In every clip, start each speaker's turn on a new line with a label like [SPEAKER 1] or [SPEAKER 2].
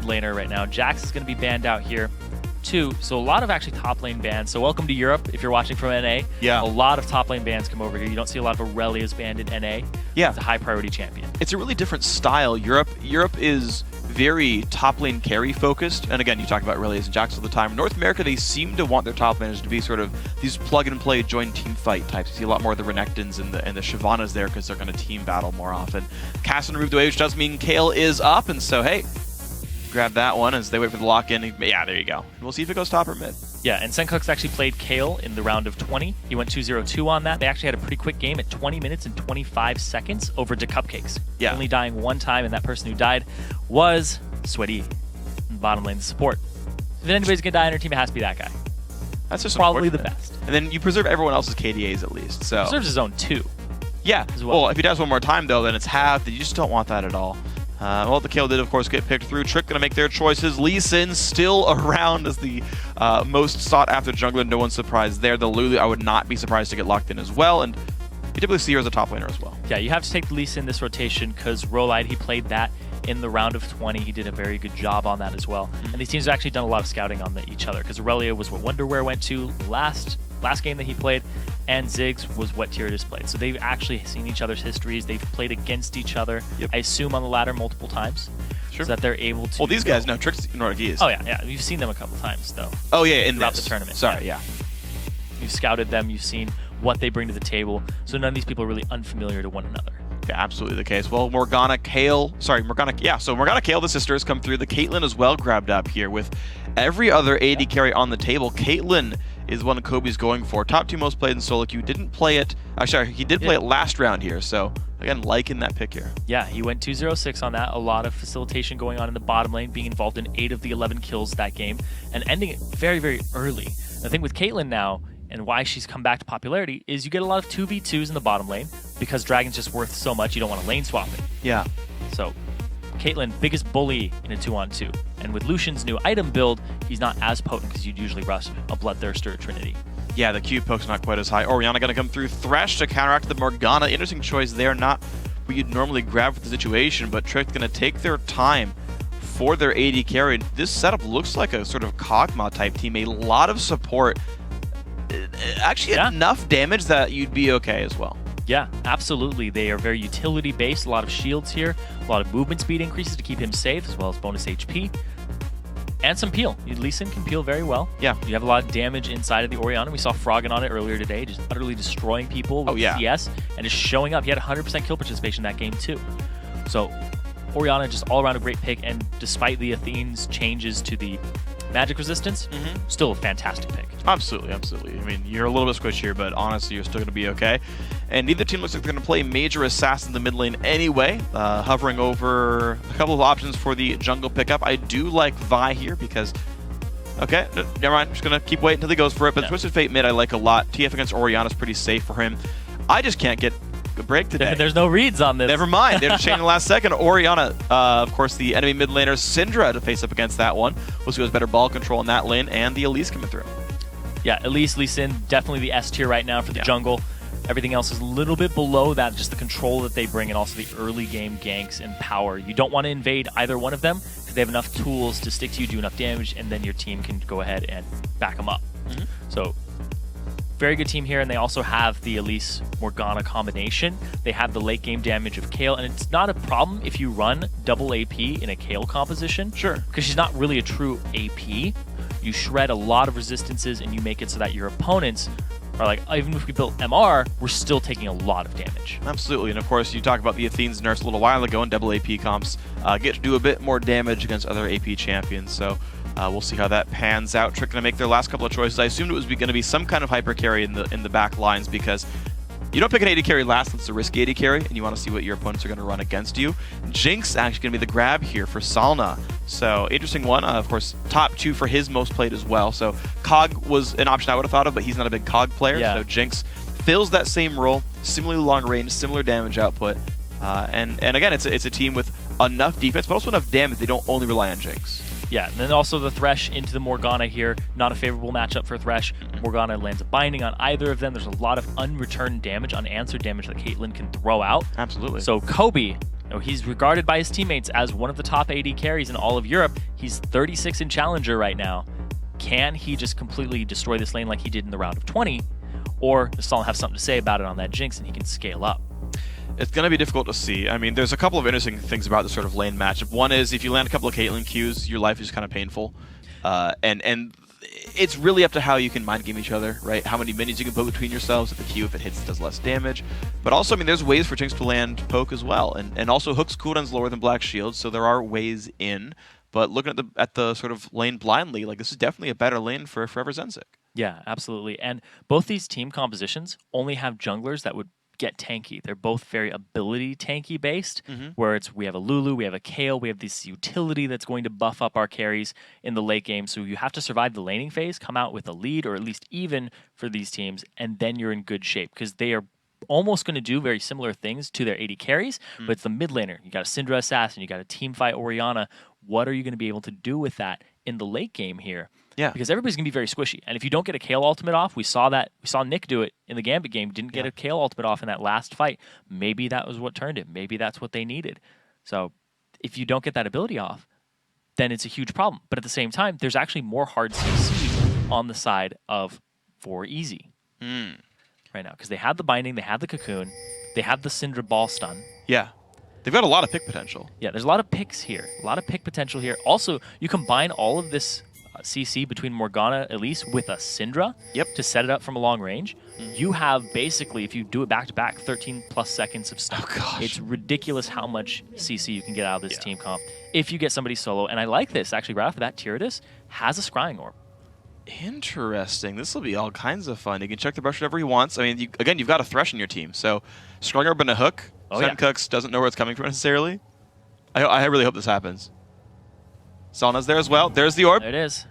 [SPEAKER 1] mid laner right now. Jax is going to be banned out here too. So a lot of actually top lane bans. So welcome to Europe if you're watching from NA.
[SPEAKER 2] Yeah.
[SPEAKER 1] A lot of top lane bans come over here. You don't see a lot of Aurelia's banned in NA.
[SPEAKER 2] Yeah.
[SPEAKER 1] It's a high priority champion.
[SPEAKER 2] It's a really different style. Europe is very top lane carry focused. And again, you talk about Aurelia's and Jax all the time. North America, they seem to want their top laners to be sort of these plug and play join team fight types. You see a lot more of the Renekton's and the Shyvanas there because they're going to team battle more often. Cassian moved away, which does mean Kayle is up. And so, hey, grab that one as they wait for the lock in. Yeah, there you go. We'll see if it goes top or mid.
[SPEAKER 1] Yeah, and Senkuk's actually played Kayle in the round of 20. He went 2-0-2 on that. They actually had a pretty quick game at 20 minutes and 25 seconds over to Cupcakes.
[SPEAKER 2] Yeah.
[SPEAKER 1] Only dying one time, and that person who died was Sweaty, bottom lane support. If anybody's going to die on your team, it has to be that guy.
[SPEAKER 2] That's just
[SPEAKER 1] probably the best.
[SPEAKER 2] And then you preserve everyone else's KDAs at least. So
[SPEAKER 1] Preserves his own too.
[SPEAKER 2] Yeah.
[SPEAKER 1] As well.
[SPEAKER 2] If he does one more time, though, then it's halved. You just don't want that at all. Well, the Kayle did, of course, get picked through. Trick going to make their choices. Lee Sin still around as the most sought-after jungler. No one's surprised there. The Lulu, I would not be surprised to get locked in as well. And you typically see her as a top laner as well.
[SPEAKER 1] Yeah, you have to take the Lee Sin this rotation because Rolide, he played that in the round of 20. He did a very good job on that as well. And these teams have actually done a lot of scouting on each other because Aurelia was what Wonderwear went to last game that he played, and Ziggs was what Tyradus played. So they've actually seen each other's histories. They've played against each other, I assume on the ladder multiple times, so that they're able to...
[SPEAKER 2] Well, these guys know Trick's Norgis.
[SPEAKER 1] Oh, yeah. You've seen them a couple times, though.
[SPEAKER 2] Oh, yeah,
[SPEAKER 1] throughout the tournament.
[SPEAKER 2] Sorry, yeah.
[SPEAKER 1] You've scouted them. You've seen what they bring to the table. So none of these people are really unfamiliar to one another.
[SPEAKER 2] Yeah, absolutely the case. Well, Kayle, the sisters come through. The Caitlyn as well grabbed up here with every other AD carry on the table. Caitlyn is one Kobe's going for. Top 2 most played in solo queue. Didn't play it. Actually, he did play it last round here. So, again, liking that pick here.
[SPEAKER 1] Yeah, he went 2-0-6 on that. A lot of facilitation going on in the bottom lane, being involved in 8 of the 11 kills that game, and ending it very, very early. The thing with Caitlyn now, and why she's come back to popularity, is you get a lot of 2v2s in the bottom lane because Dragon's just worth so much, you don't want to lane swap it.
[SPEAKER 2] Yeah.
[SPEAKER 1] So, Caitlyn, biggest bully in a 2-on-2. And with Lucian's new item build, he's not as potent because you'd usually rush a Bloodthirster or Trinity.
[SPEAKER 2] Yeah, the Q poke's not quite as high. Orianna going to come through. Thresh to counteract the Morgana. Interesting choice there. Not what you'd normally grab for the situation, but Trick's going to take their time for their AD carry. This setup looks like a sort of Kog'Maw type team. A lot of support. Actually, enough damage that you'd be okay as well.
[SPEAKER 1] Yeah, absolutely. They are very utility-based. A lot of shields here. A lot of movement speed increases to keep him safe, as well as bonus HP. And some peel. Lee Sin can peel very well.
[SPEAKER 2] Yeah.
[SPEAKER 1] You have a lot of damage inside of the Orianna. We saw Froggen on it earlier today, just utterly destroying people with CS and just showing up. He had 100% kill participation in that game, too. So, Orianna, just all around a great pick, and despite the Athene's changes to the magic resistance, still a fantastic pick.
[SPEAKER 2] Absolutely, absolutely. I mean, you're a little bit squishier, but honestly, you're still going to be okay. And neither team looks like they're going to play major assassin in the mid lane anyway. Hovering over a couple of options for the jungle pickup. I do like Vi here because... Okay, never mind. I'm just going to keep waiting until he goes for it. But Twisted Fate mid I like a lot. TF against Orianna is pretty safe for him. I just can't get a break today.
[SPEAKER 1] There's no reads on this.
[SPEAKER 2] Never mind. They have to change in the last second. Orianna, of course, the enemy mid laner, Syndra, to face up against that one. We'll see who has better ball control in that lane, and the Elise coming through.
[SPEAKER 1] Yeah, Elise, Lee Sin, definitely the S tier right now for the jungle. Everything else is a little bit below that, just the control that they bring and also the early game ganks and power. You don't want to invade either one of them because they have enough tools to stick to you, do enough damage, and then your team can go ahead and back them up. So, very good team here, and they also have the Elise Morgana combination. They have the late game damage of Kayle, and it's not a problem if you run double AP in a Kayle composition.
[SPEAKER 2] Sure.
[SPEAKER 1] Because she's not really a true AP. You shred a lot of resistances, and you make it so that your opponents are like, even if we built MR, we're still taking a lot of damage.
[SPEAKER 2] Absolutely, and of course, you talk about the Athene's nerfs a little while ago, and double AP comps get to do a bit more damage against other AP champions, so we'll see how that pans out. Trick going to make their last couple of choices. I assumed it was going to be some kind of hyper carry in the back lines because you don't pick an AD carry last, it's a risky AD carry, and you want to see what your opponents are going to run against you. Jinx actually going to be the grab here for Salna. So, interesting one. Of course, top 2 for his most played as well. So, Cog was an option I would have thought of, but he's not a big Cog player. So, Jinx fills that same role, similarly long range, similar damage output. And again, it's a team with enough defense, but also enough damage. They don't only rely on Jinx.
[SPEAKER 1] Yeah, and then also the Thresh into the Morgana here. Not a favorable matchup for Thresh. Morgana lands a binding on either of them. There's a lot of unreturned damage, unanswered damage that Caitlyn can throw out.
[SPEAKER 2] Absolutely.
[SPEAKER 1] So Kobe know, he's regarded by his teammates as one of the top AD carries in all of Europe. He's 36 in Challenger right now. Can he just completely destroy this lane like he did in the round of 20? Or does Stalin have something to say about it on that Jinx and he can scale up?
[SPEAKER 2] It's going to be difficult to see. I mean, there's a couple of interesting things about this sort of lane matchup. One is if you land a couple of Caitlyn Qs, your life is kind of painful. And it's really up to how you can mind game each other, right? How many minions you can put between yourselves. If the Q, if it hits, it does less damage. But also, I mean, there's ways for Jinx to land poke as well. And also, Hook's cooldown's lower than Black Shield, so there are ways in. But looking at the sort of lane blindly, like this is definitely a better lane for VODS.
[SPEAKER 1] Yeah, absolutely. And both these team compositions only have junglers that would get tanky. They're both very ability tanky based, where we have a Lulu, we have a Kayle, we have this utility that's going to buff up our carries in the late game. So you have to survive the laning phase, come out with a lead or at least even for these teams, and then you're in good shape because they are almost going to do very similar things to their AD carries, but it's the mid laner. You got a Syndra Assassin, you got a team fight Orianna. What are you going to be able to do with that in the late game here?
[SPEAKER 2] Yeah.
[SPEAKER 1] Because everybody's going to be very squishy. And if you don't get a Kayle ultimate off, we saw Nick do it in the Gambit game, didn't get a Kayle ultimate off in that last fight. Maybe that was what turned it. Maybe that's what they needed. So if you don't get that ability off, then it's a huge problem. But at the same time, there's actually more hard CC on the side of 4EVERZENZYG right now. Because they have the binding, they have the cocoon, they have the Syndra ball stun.
[SPEAKER 2] Yeah. They've got a lot of pick potential.
[SPEAKER 1] Yeah, there's a lot of picks here. A lot of pick potential here. Also, you combine all of this CC between Morgana, Elise, with a Syndra to set it up from a long range. You have basically, if you do it back-to-back, 13 plus seconds of stuff.
[SPEAKER 2] Oh, gosh.
[SPEAKER 1] It's ridiculous how much CC you can get out of this team comp if you get somebody solo. And I like this, actually, right off the bat, Tyradus has a Scrying Orb.
[SPEAKER 2] Interesting. This will be all kinds of fun. He can check the brush whatever he wants. I mean, again, you've got a Thresh in your team. So, Scrying Orb and a Hook. Cooks doesn't know where it's coming from necessarily. I really hope this happens. Salna's there as well. There's the orb.
[SPEAKER 1] There it is.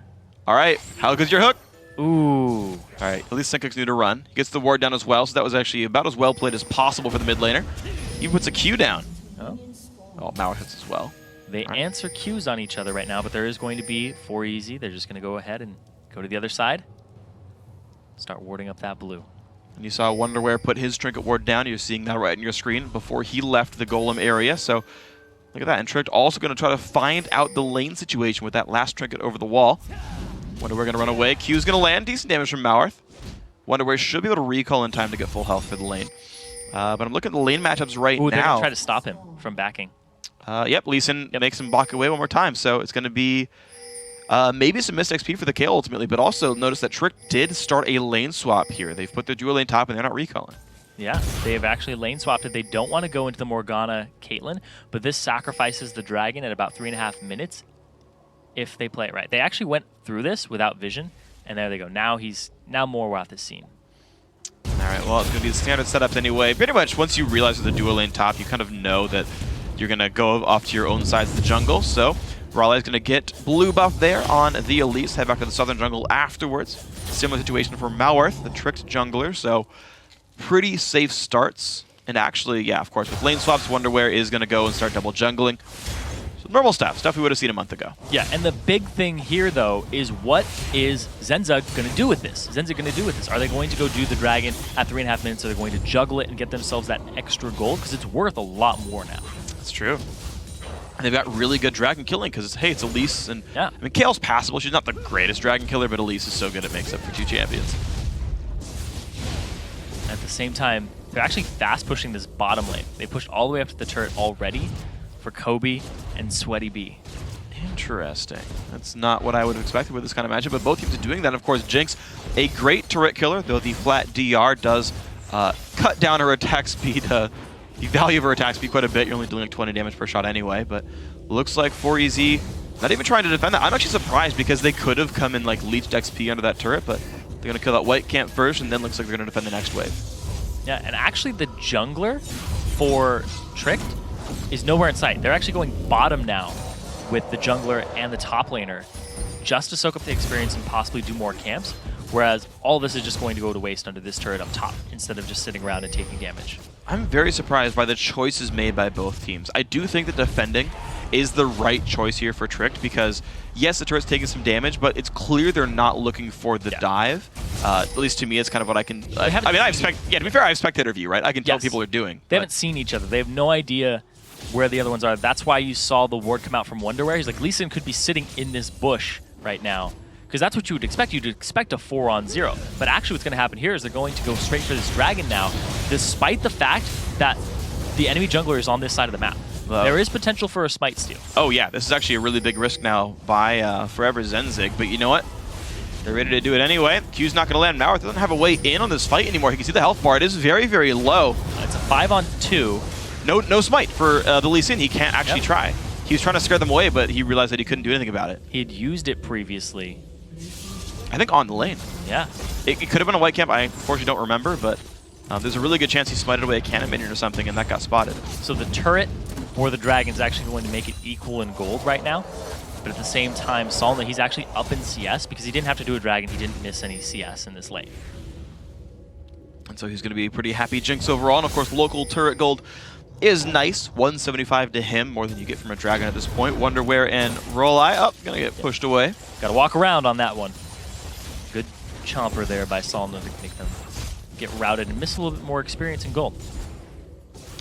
[SPEAKER 2] All right. How good's your hook?
[SPEAKER 1] Ooh.
[SPEAKER 2] All right. At least Senkook's new to run. He gets the ward down as well, so that was actually about as well played as possible for the mid laner. He puts a Q down. Oh, Mauer hits as well.
[SPEAKER 1] They answer Qs on each other right now, but there is going to be 4EVERZENZYG. They're just going to go ahead and go to the other side. Start warding up that blue.
[SPEAKER 2] And you saw Wonderwear put his trinket ward down. You're seeing that right on your screen before he left the golem area. So look at that. And Tricked also going to try to find out the lane situation with that last trinket over the wall. Wonderwear going to run away. Q's going to land. Decent damage from Mauerth. Wonderwear should be able to recall in time to get full health for the lane. But I'm looking at the lane matchups right now.
[SPEAKER 1] They're going to try to stop him from backing.
[SPEAKER 2] Yep, Lee Sin makes him back away one more time. So it's going to be maybe some missed XP for the Kayle ultimately, but also notice that Trick did start a lane swap here. They've put their dual lane top and they're not recalling.
[SPEAKER 1] Yeah, they have actually lane swapped it. They don't want to go into the Morgana Caitlyn, but this sacrifices the dragon at about 3.5 minutes if they play it right. They actually went through this without vision, and there they go. Now Morwath is seen.
[SPEAKER 2] All right, well, it's going to be the standard setup anyway. Pretty much once you realize with the dual lane top, you kind of know that you're going to go off to your own sides of the jungle. So Raleigh is going to get blue buff there on the Elise, head back to the southern jungle afterwards. Similar situation for Mauerth, the tricked jungler. So pretty safe starts. And actually, yeah, of course, with lane swaps, Wonderwear is going to go and start double jungling. So normal stuff we would have seen a month ago.
[SPEAKER 1] Yeah, and the big thing here, though, is what is Zenzug going to do with this? Are they going to go do the dragon at 3.5 minutes? Are they going to juggle it and get themselves that extra gold? Because it's worth a lot more now.
[SPEAKER 2] That's true. And they've got really good dragon killing because, hey, it's Elise. And
[SPEAKER 1] yeah.
[SPEAKER 2] I mean, Kayle's passable. She's not the greatest dragon killer, but Elise is so good it makes up for 2 champions.
[SPEAKER 1] At the same time, they're actually fast pushing this bottom lane. They pushed all the way up to the turret already for Kobe and Sweaty B.
[SPEAKER 2] Interesting. That's not what I would have expected with this kind of matchup, but both teams are doing that. Of course, Jinx, a great turret killer, though the flat DR does cut down her attack speed, the value of her attack speed quite a bit. You're only doing like 20 damage per shot anyway, but looks like 4EVERZENZYG not even trying to defend that. I'm actually surprised because they could have come and like leached XP under that turret, but they're going to kill that white camp first, and then looks like they're going to defend the next wave.
[SPEAKER 1] Yeah, and actually the jungler for Tricked is nowhere in sight. They're actually going bottom now with the jungler and the top laner just to soak up the experience and possibly do more camps, whereas all this is just going to go to waste under this turret up top instead of just sitting around and taking damage.
[SPEAKER 2] I'm very surprised by the choices made by both teams. I do think that defending is the right choice here for Tricked because, yes, the turret's taking some damage, but it's clear they're not looking for the dive. At least to me, it's kind of what I can... I mean, to be fair, I have spectator view, right? I can tell people are doing.
[SPEAKER 1] They haven't seen each other. They have no idea where the other ones are. That's why you saw the ward come out from Wonderwear. He's like, Lee Sin could be sitting in this bush right now. Because that's what you would expect. You'd expect a 4-on-0. But actually what's going to happen here is they're going to go straight for this dragon now, despite the fact that the enemy jungler is on this side of the map. There is potential for a smite steal.
[SPEAKER 2] Oh yeah, this is actually a really big risk now by FOREVERZENZYG, but you know what? They're ready to do it anyway. Q's not going to land. Mauer doesn't have a way in on this fight anymore. You can see the health bar. It is very, very low.
[SPEAKER 1] It's a 5-on-2.
[SPEAKER 2] No smite for the Lee Sin. He can't actually try. He was trying to scare them away, but he realized that he couldn't do anything about it.
[SPEAKER 1] He had used it previously.
[SPEAKER 2] I think on the lane.
[SPEAKER 1] Yeah.
[SPEAKER 2] It could have been a white camp. I unfortunately don't remember, but there's a really good chance he smited away a cannon minion or something, and that got spotted.
[SPEAKER 1] So the turret for the dragon is actually going to make it equal in gold right now. But at the same time, Solna, he's actually up in CS because he didn't have to do a dragon. He didn't miss any CS in this lane.
[SPEAKER 2] And so he's going to be a pretty happy Jinx overall. And of course, local turret gold is nice. 175 to him, more than you get from a dragon at this point. Wonderwear and Rolleye up, going to get pushed away.
[SPEAKER 1] Got to walk around on that one. Good chomper there by Solna to make them get routed and miss a little bit more experience in gold.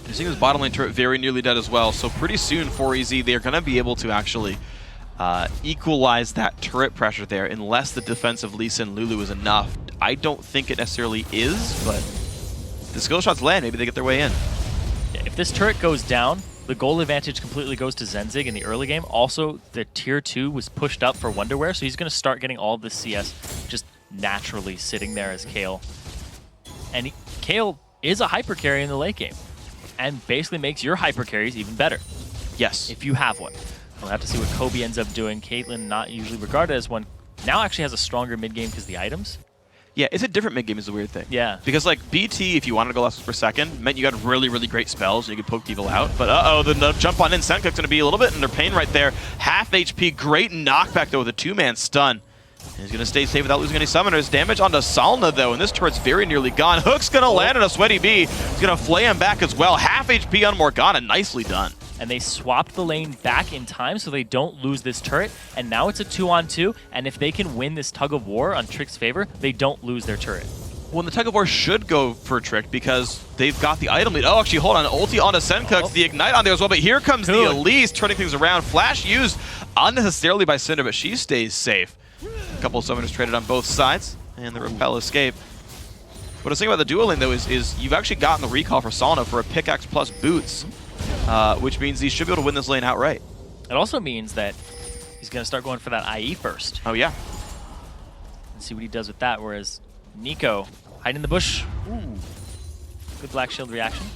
[SPEAKER 2] You're seeing this bottom lane turret very nearly dead as well. So pretty soon, 4EZ, they're going to be able to actually equalize that turret pressure there, unless the defensive Lee Sin Lulu is enough. I don't think it necessarily is, but the skill shots land. Maybe they get their way in.
[SPEAKER 1] Yeah, if this turret goes down, the goal advantage completely goes to Zenzig in the early game. Also, the tier 2 was pushed up for Wonderwear, so he's going to start getting all of the CS just naturally sitting there as Kayle. And Kayle is a hyper carry in the late game, and basically makes your hyper carries even better.
[SPEAKER 2] Yes.
[SPEAKER 1] If you have one. We'll have to see what Kobe ends up doing. Caitlyn, not usually regarded as one, now actually has a stronger mid game because of the items.
[SPEAKER 2] Yeah, it's a different mid game is the weird thing.
[SPEAKER 1] Yeah.
[SPEAKER 2] Because like BT, if you wanted to go last per second, meant you got really, really great spells and you could poke people out. But the jump on in, Sencook's going to be a little bit under pain right there. Half HP, great knockback though with a 2-man stun. And he's going to stay safe without losing any summoners. Damage onto Solna though, and this turret's very nearly gone. Hook's going to land on a Sweaty Bee. He's going to flay him back as well. Half HP on Morgana, nicely done.
[SPEAKER 1] And they swapped the lane back in time so they don't lose this turret. And now it's a 2-on-2, and if they can win this tug of war on Trick's favor, they don't lose their turret.
[SPEAKER 2] Well, the tug of war should go for Trick because they've got the item lead. Oh, actually, hold on. Ulti onto Senkooks, the Ignite on there as well, but here comes the Elise turning things around. Flash used unnecessarily by Cinder, but she stays safe. A couple of summoners traded on both sides, and the Repel escape. What I was thinking about the dual lane, though, is you've actually gotten the recall for Solna for a pickaxe plus boots, which means he should be able to win this lane outright.
[SPEAKER 1] It also means that he's going to start going for that IE first.
[SPEAKER 2] Oh, yeah.
[SPEAKER 1] And see what he does with that, whereas Nico, hiding in the bush. Ooh. Good Black Shield reaction.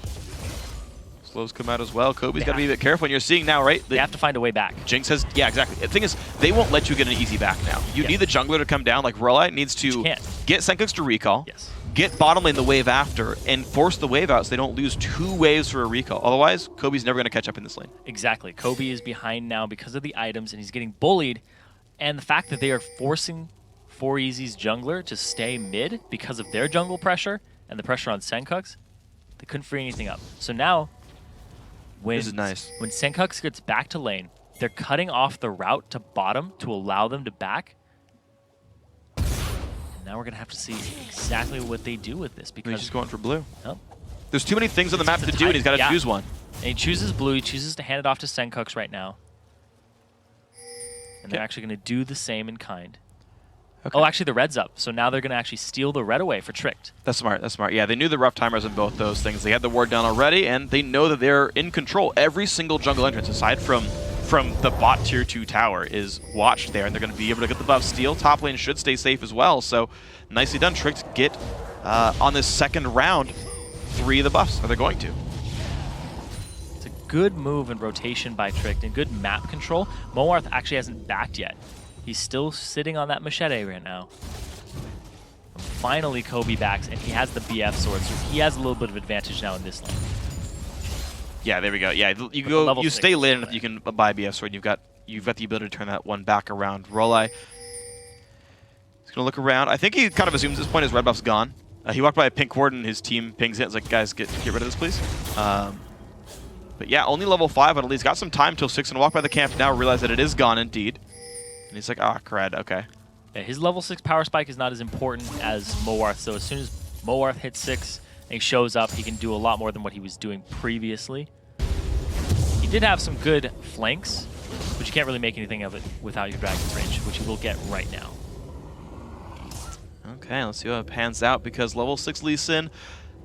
[SPEAKER 2] Slows come out as well. Kobe's got to be a bit careful, and you're seeing now, right?
[SPEAKER 1] They have to find a way back.
[SPEAKER 2] Jinx has, yeah, exactly. The thing is, they won't let you get an easy back now. You need the jungler to come down, like Rolleye needs to get Senkooks to recall, get bottom lane the wave after, and force the wave out so they don't lose 2 waves for a recall. Otherwise, Kobe's never going to catch up in this lane.
[SPEAKER 1] Exactly. Kobe is behind now because of the items, and he's getting bullied. And the fact that they are forcing 4EZ's jungler to stay mid because of their jungle pressure and the pressure on Senkooks, they couldn't free anything up. So now, when Senkooks gets back to lane, they're cutting off the route to bottom to allow them to back. And now we're going to have to see exactly what they do with this. Because
[SPEAKER 2] he's just going for blue.
[SPEAKER 1] Oh.
[SPEAKER 2] There's too many things on the map to do, and he's got to choose one.
[SPEAKER 1] And he chooses blue. He chooses to hand it off to Senkooks right now. And they're actually going to do the same in kind. Okay. Oh, actually, the red's up. So now they're going to actually steal the red away for Tricked.
[SPEAKER 2] That's smart. That's smart. Yeah, they knew the rough timers in both those things. They had the ward down already, and they know that they're in control. Every single jungle entrance, aside from the bot tier 2 tower, is watched there, and they're going to be able to get the buff steal. Top lane should stay safe as well. So nicely done. Tricked get, on this second round, 3 of the buffs. Are they going to?
[SPEAKER 1] It's a good move and rotation by Tricked, and good map control. Moarth actually hasn't backed yet. He's still sitting on that machete right now. And finally, Kobe backs, and he has the BF sword, so he has a little bit of advantage now in this lane.
[SPEAKER 2] Yeah, there we go. Yeah, you stay lit, and if you can buy BF sword, you've got the ability to turn that one back around. Rolleye, he's gonna look around. I think he kind of assumes at this point his red buff's gone. He walked by a pink ward, and his team pings it. It's like, guys, get rid of this, please. But yeah, only level 5, but at least got some time till 6, and walk by the camp now, realize that it is gone indeed. And he's like, ah, crud, okay.
[SPEAKER 1] Yeah, his level 6 power spike is not as important as Moarth, so as soon as Moarth hits 6 and he shows up, he can do a lot more than what he was doing previously. He did have some good flanks, but you can't really make anything of it without your Dragon Fringe, which you will get right now.
[SPEAKER 2] Okay, let's see how it pans out, because level 6 Lee Sin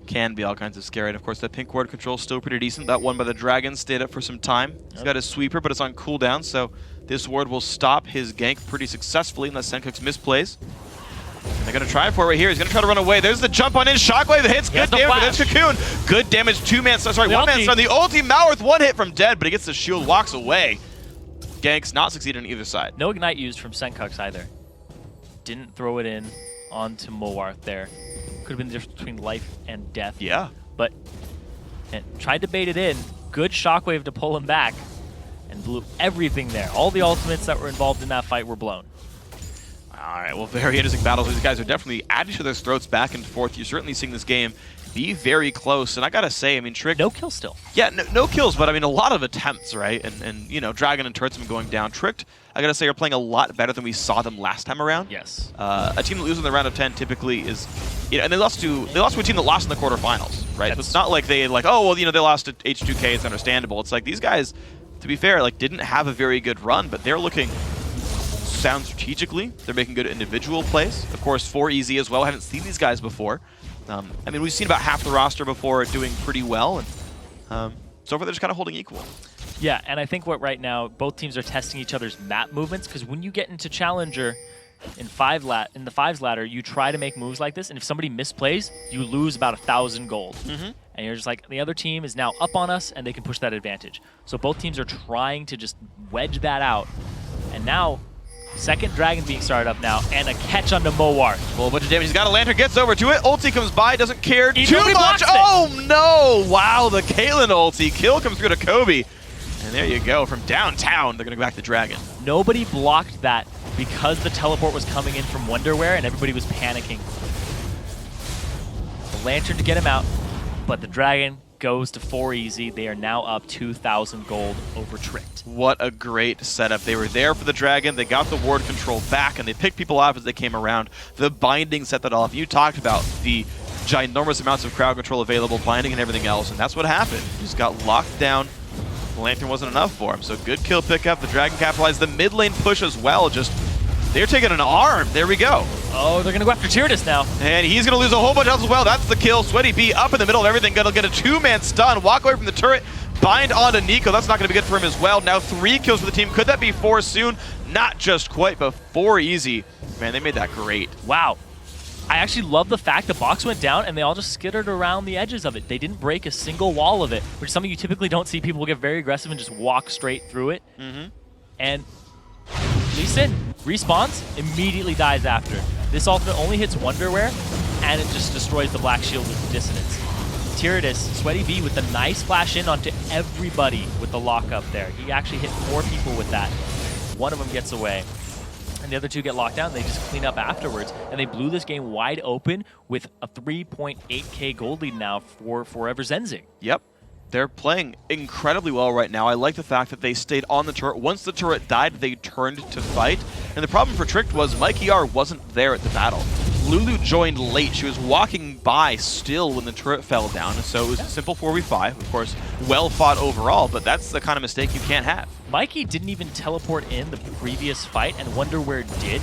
[SPEAKER 2] can be all kinds of scary. And of course, that pink ward control is still pretty decent. That one by the Dragon stayed up for some time. He's got his sweeper, but it's on cooldown, so this ward will stop his gank pretty successfully unless Sencook's misplays. And they're going to try for it right here. He's going to try to run away. There's the jump on in. Shockwave hits. Good damage. There's Cocoon. Good damage. One-man stun. The ulti. Malworth one hit from dead, but he gets the shield, walks away. Ganks not succeeding on either side.
[SPEAKER 1] No ignite used from Sencook's either. Didn't throw it in onto Mowarth there. Could have been the difference between life and death.
[SPEAKER 2] Yeah.
[SPEAKER 1] But tried to bait it in. Good shockwave to pull him back. And blew everything there. All the ultimates that were involved in that fight were blown.
[SPEAKER 2] All right, well, very interesting battles. These guys are definitely at each other's throats back and forth. You're certainly seeing this game be very close. And I got to say, I mean, Trick...
[SPEAKER 1] No kills still.
[SPEAKER 2] Yeah, no kills, but I mean, a lot of attempts, right? And you know, Dragon and Turrets have been going down. Tricked, I got to say, are playing a lot better than we saw them last time around.
[SPEAKER 1] Yes.
[SPEAKER 2] A team that loses in the round of 10 typically is... You know, and they lost to a team that lost in the quarterfinals, right? So it's not like they, like, oh, well, you know, they lost to H2K, it's understandable. It's like these guys, to be fair, like, didn't have a very good run, but they're looking... sound strategically. They're making good individual plays. Of course, 4EZ as well. I haven't seen these guys before. I mean, we've seen about half the roster before doing pretty well, and so far they're just kind of holding equal.
[SPEAKER 1] Yeah, and I think what right now, both teams are testing each other's map movements, because when you get into Challenger in the fives ladder, you try to make moves like this, and if somebody misplays, you lose about 1,000 gold. And you're just like, the other team is now up on us, and they can push that advantage. So both teams are trying to just wedge that out, and now... Second Dragon being started up now, and a catch onto Mowarth.
[SPEAKER 2] Well, a bunch of damage. He's got a lantern, gets over to it. Ulti comes by, doesn't care too much.
[SPEAKER 1] It.
[SPEAKER 2] Oh no! Wow, the Caitlyn ulti. Kill comes through to Kobe. And there you go. From downtown, they're going to go back to Dragon.
[SPEAKER 1] Nobody blocked that because the teleport was coming in from Wonderwear, and everybody was panicking. The lantern to get him out, but the Dragon goes to 4EZ. They are now up 2,000 gold over Tricked.
[SPEAKER 2] What a great setup. They were there for the Dragon. They got the ward control back, and they picked people off as they came around. The binding set that off. You talked about the ginormous amounts of crowd control available, binding and everything else, and that's what happened. He just got locked down. The lantern wasn't enough for him, so good kill pickup. The Dragon capitalized. The mid lane push as well. Just they're taking an arm. There we go.
[SPEAKER 1] Oh, they're going to go after Tyradus now.
[SPEAKER 2] And he's going to lose a whole bunch of health as well. That's the kill. Sweaty B up in the middle of everything. Going to get a two-man stun. Walk away from the turret. Bind onto Nico. That's not going to be good for him as well. Now 3 kills for the team. Could that be 4 soon? Not just quite, but 4EZ. Man, they made that great.
[SPEAKER 1] Wow. I actually love the fact the box went down and they all just skittered around the edges of it. They didn't break a single wall of it, which is something you typically don't see. People get very aggressive and just walk straight through it. And Lee Sin respawns, immediately dies after. This ultimate only hits Wonderwear, and it just destroys the Black Shield with Dissonance. Tyradus, Sweaty B with a nice flash in onto everybody with the lockup there. He actually hit 4 people with that. One of them gets away, and the other 2 get locked down. They just clean up afterwards, and they blew this game wide open with a 3.8k gold lead now for 4EVERZENZYG.
[SPEAKER 2] Yep. They're playing incredibly well right now. I like the fact that they stayed on the turret. Once the turret died, they turned to fight. And the problem for Tricked was Mikey R wasn't there at the battle. Lulu joined late. She was walking by still when the turret fell down. So it was a simple 4v5. Of course, well fought overall, but that's the kind of mistake you can't have.
[SPEAKER 1] Mikey didn't even teleport in the previous fight, and Wonderwear did.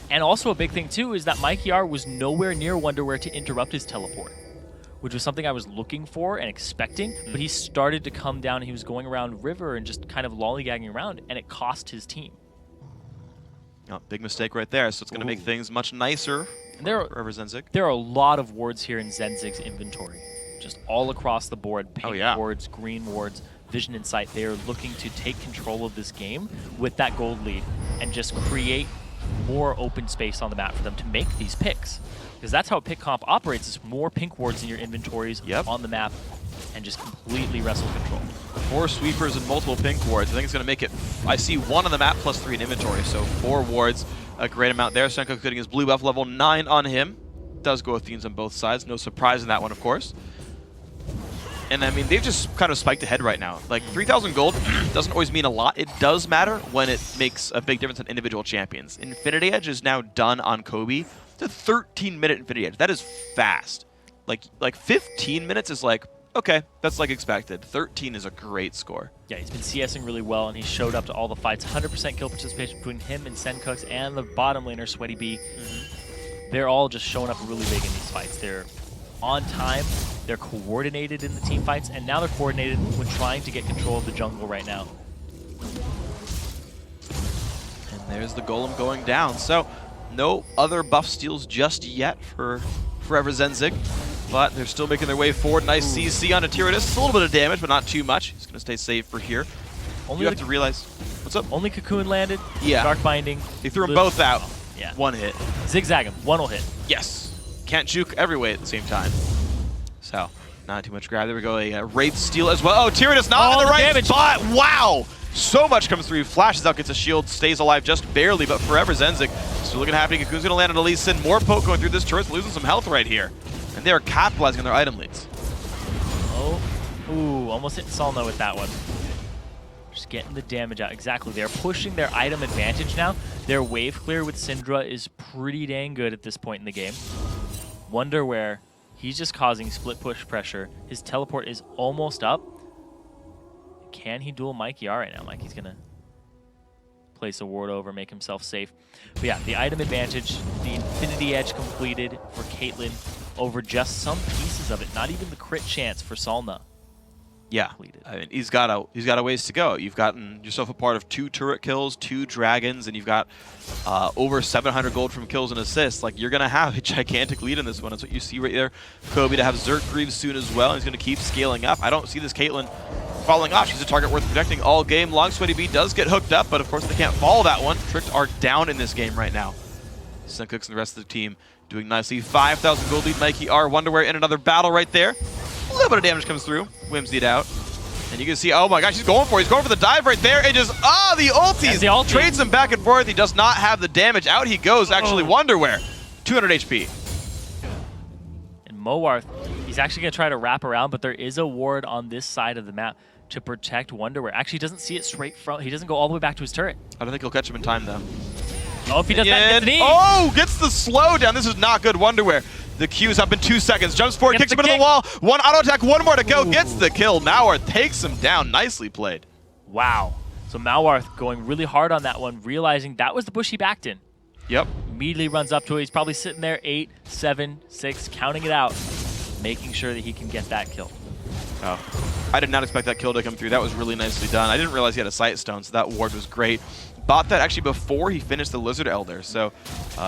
[SPEAKER 1] And also a big thing, too, is that Mikey R was nowhere near Wonderwear to interrupt his teleport, which was something I was looking for and expecting, but he started to come down. He was going around River and just kind of lollygagging around, and it cost his team.
[SPEAKER 2] Oh, big mistake right there, so it's going to make things much nicer for EVERZENZYG.
[SPEAKER 1] There are a lot of wards here in Zenzig's inventory, just all across the board. Pink wards, green wards, Vision and Sight. They are looking to take control of this game with that gold lead and just create more open space on the map for them to make these picks. Because that's how pick comp operates, is more pink wards in your inventories on the map and just completely wrestle control.
[SPEAKER 2] 4 sweepers and multiple pink wards. I think it's going to make it... I see 1 on the map plus 3 in inventory, so 4 wards, a great amount there. Senko getting his blue buff level 9 on him. Does go with themes on both sides. No surprise in that one, of course. And I mean, they've just kind of spiked ahead right now. Like, 3,000 gold doesn't always mean a lot. It does matter when it makes a big difference in individual champions. Infinity Edge is now done on Kobe. It's a 13-minute Infinity Edge. That is fast. Like 15 minutes is like, Okay, that's like expected. 13 is a great score.
[SPEAKER 1] Yeah, he's been CSing really well, and he showed up to all the fights. 100% kill participation between him and Sencooks and the bottom laner, Sweaty B. They're all just showing up really big in these fights. They're on time, they're coordinated in the team fights, and now they're coordinated when trying to get control of the jungle right now.
[SPEAKER 2] And there's the golem going down. So no other buff steals just yet for VODS, but they're still making their way forward. Nice CC on a Tyrannus. A little bit of damage, but not too much. He's going to stay safe for here.
[SPEAKER 1] Only
[SPEAKER 2] you have to realize... What's up?
[SPEAKER 1] Only Cocoon landed.
[SPEAKER 2] Yeah.
[SPEAKER 1] Dark Binding.
[SPEAKER 2] They threw them both out.
[SPEAKER 1] Yeah.
[SPEAKER 2] One hit.
[SPEAKER 1] Zigzag him. One will hit.
[SPEAKER 2] Yes. Can't juke every way at the same time. So, not too much grab. There we go. A Wraith steal as well. Oh, Tyrannus not in the right
[SPEAKER 1] damage.
[SPEAKER 2] spot. Wow. So much comes through. Flashes out, gets a shield, stays alive just barely, but VODS still looking happening. Cocoon's going to land on a Lee Sin. More poke going through this turret, losing some health right here. And they are capitalizing on their item leads.
[SPEAKER 1] Oh, ooh, almost hit Solno with that one. Just getting the damage out. Exactly. They're pushing their item advantage now. Their wave clear with Syndra is pretty dang good at this point in the game. Wonder where he's just causing split push pressure. His teleport is almost up. Can he duel Mikey R right now? Mikey's going to place a ward over, make himself safe. But yeah, the item advantage, the Infinity Edge completed for Caitlyn over just some pieces of it. Not even the crit chance for Solna.
[SPEAKER 2] Yeah, I mean, he's got a ways to go. You've gotten yourself a part of 2 turret kills, 2 dragons, and you've got over 700 gold from kills and assists. Like, you're gonna have a gigantic lead in this one. That's what you see right there. Kobe to have Zerk Greaves soon as well. He's gonna keep scaling up. I don't see this Caitlyn falling off. She's a target worth protecting all game long. Sweaty B does get hooked up, but of course they can't follow that one. Tricked are down in this game right now. Sencooks and the rest of the team doing nicely. 5,000 gold lead. Mikey R. Wonderwear in another battle right there. A little bit of damage comes through. Whimsied out. And you can see, oh my gosh, he's going for the dive right there. And just, the ulties.
[SPEAKER 1] The ulti.
[SPEAKER 2] Trades him back and forth. He does not have the damage. Out he goes, actually. Wonderwear. 200 HP.
[SPEAKER 1] And Mowarth, he's actually going to try to wrap around, but there is a ward on this side of the map to protect Wonderwear. Actually, he doesn't see it straight from, he doesn't go all the way back to his turret.
[SPEAKER 2] I don't think he'll catch him in time, though.
[SPEAKER 1] Oh, if he does that, gets an E.
[SPEAKER 2] Oh, gets the slowdown. This is not good. Wonderwear. The Q's up in 2 seconds. Jumps forward, kicks him into the wall. One auto attack, one more to go. Gets the kill. Mauarth takes him down. Nicely played.
[SPEAKER 1] Wow. So Mauarth going really hard on that one, realizing that was the bush he backed in.
[SPEAKER 2] Yep.
[SPEAKER 1] Immediately runs up to it. He's probably sitting there 8, 7, 6, counting it out, making sure that he can get that kill.
[SPEAKER 2] Oh, I did not expect that kill to come through. That was really nicely done. I didn't realize he had a sight stone, so that ward was great. Bought that actually before he finished the Lizard Elder, so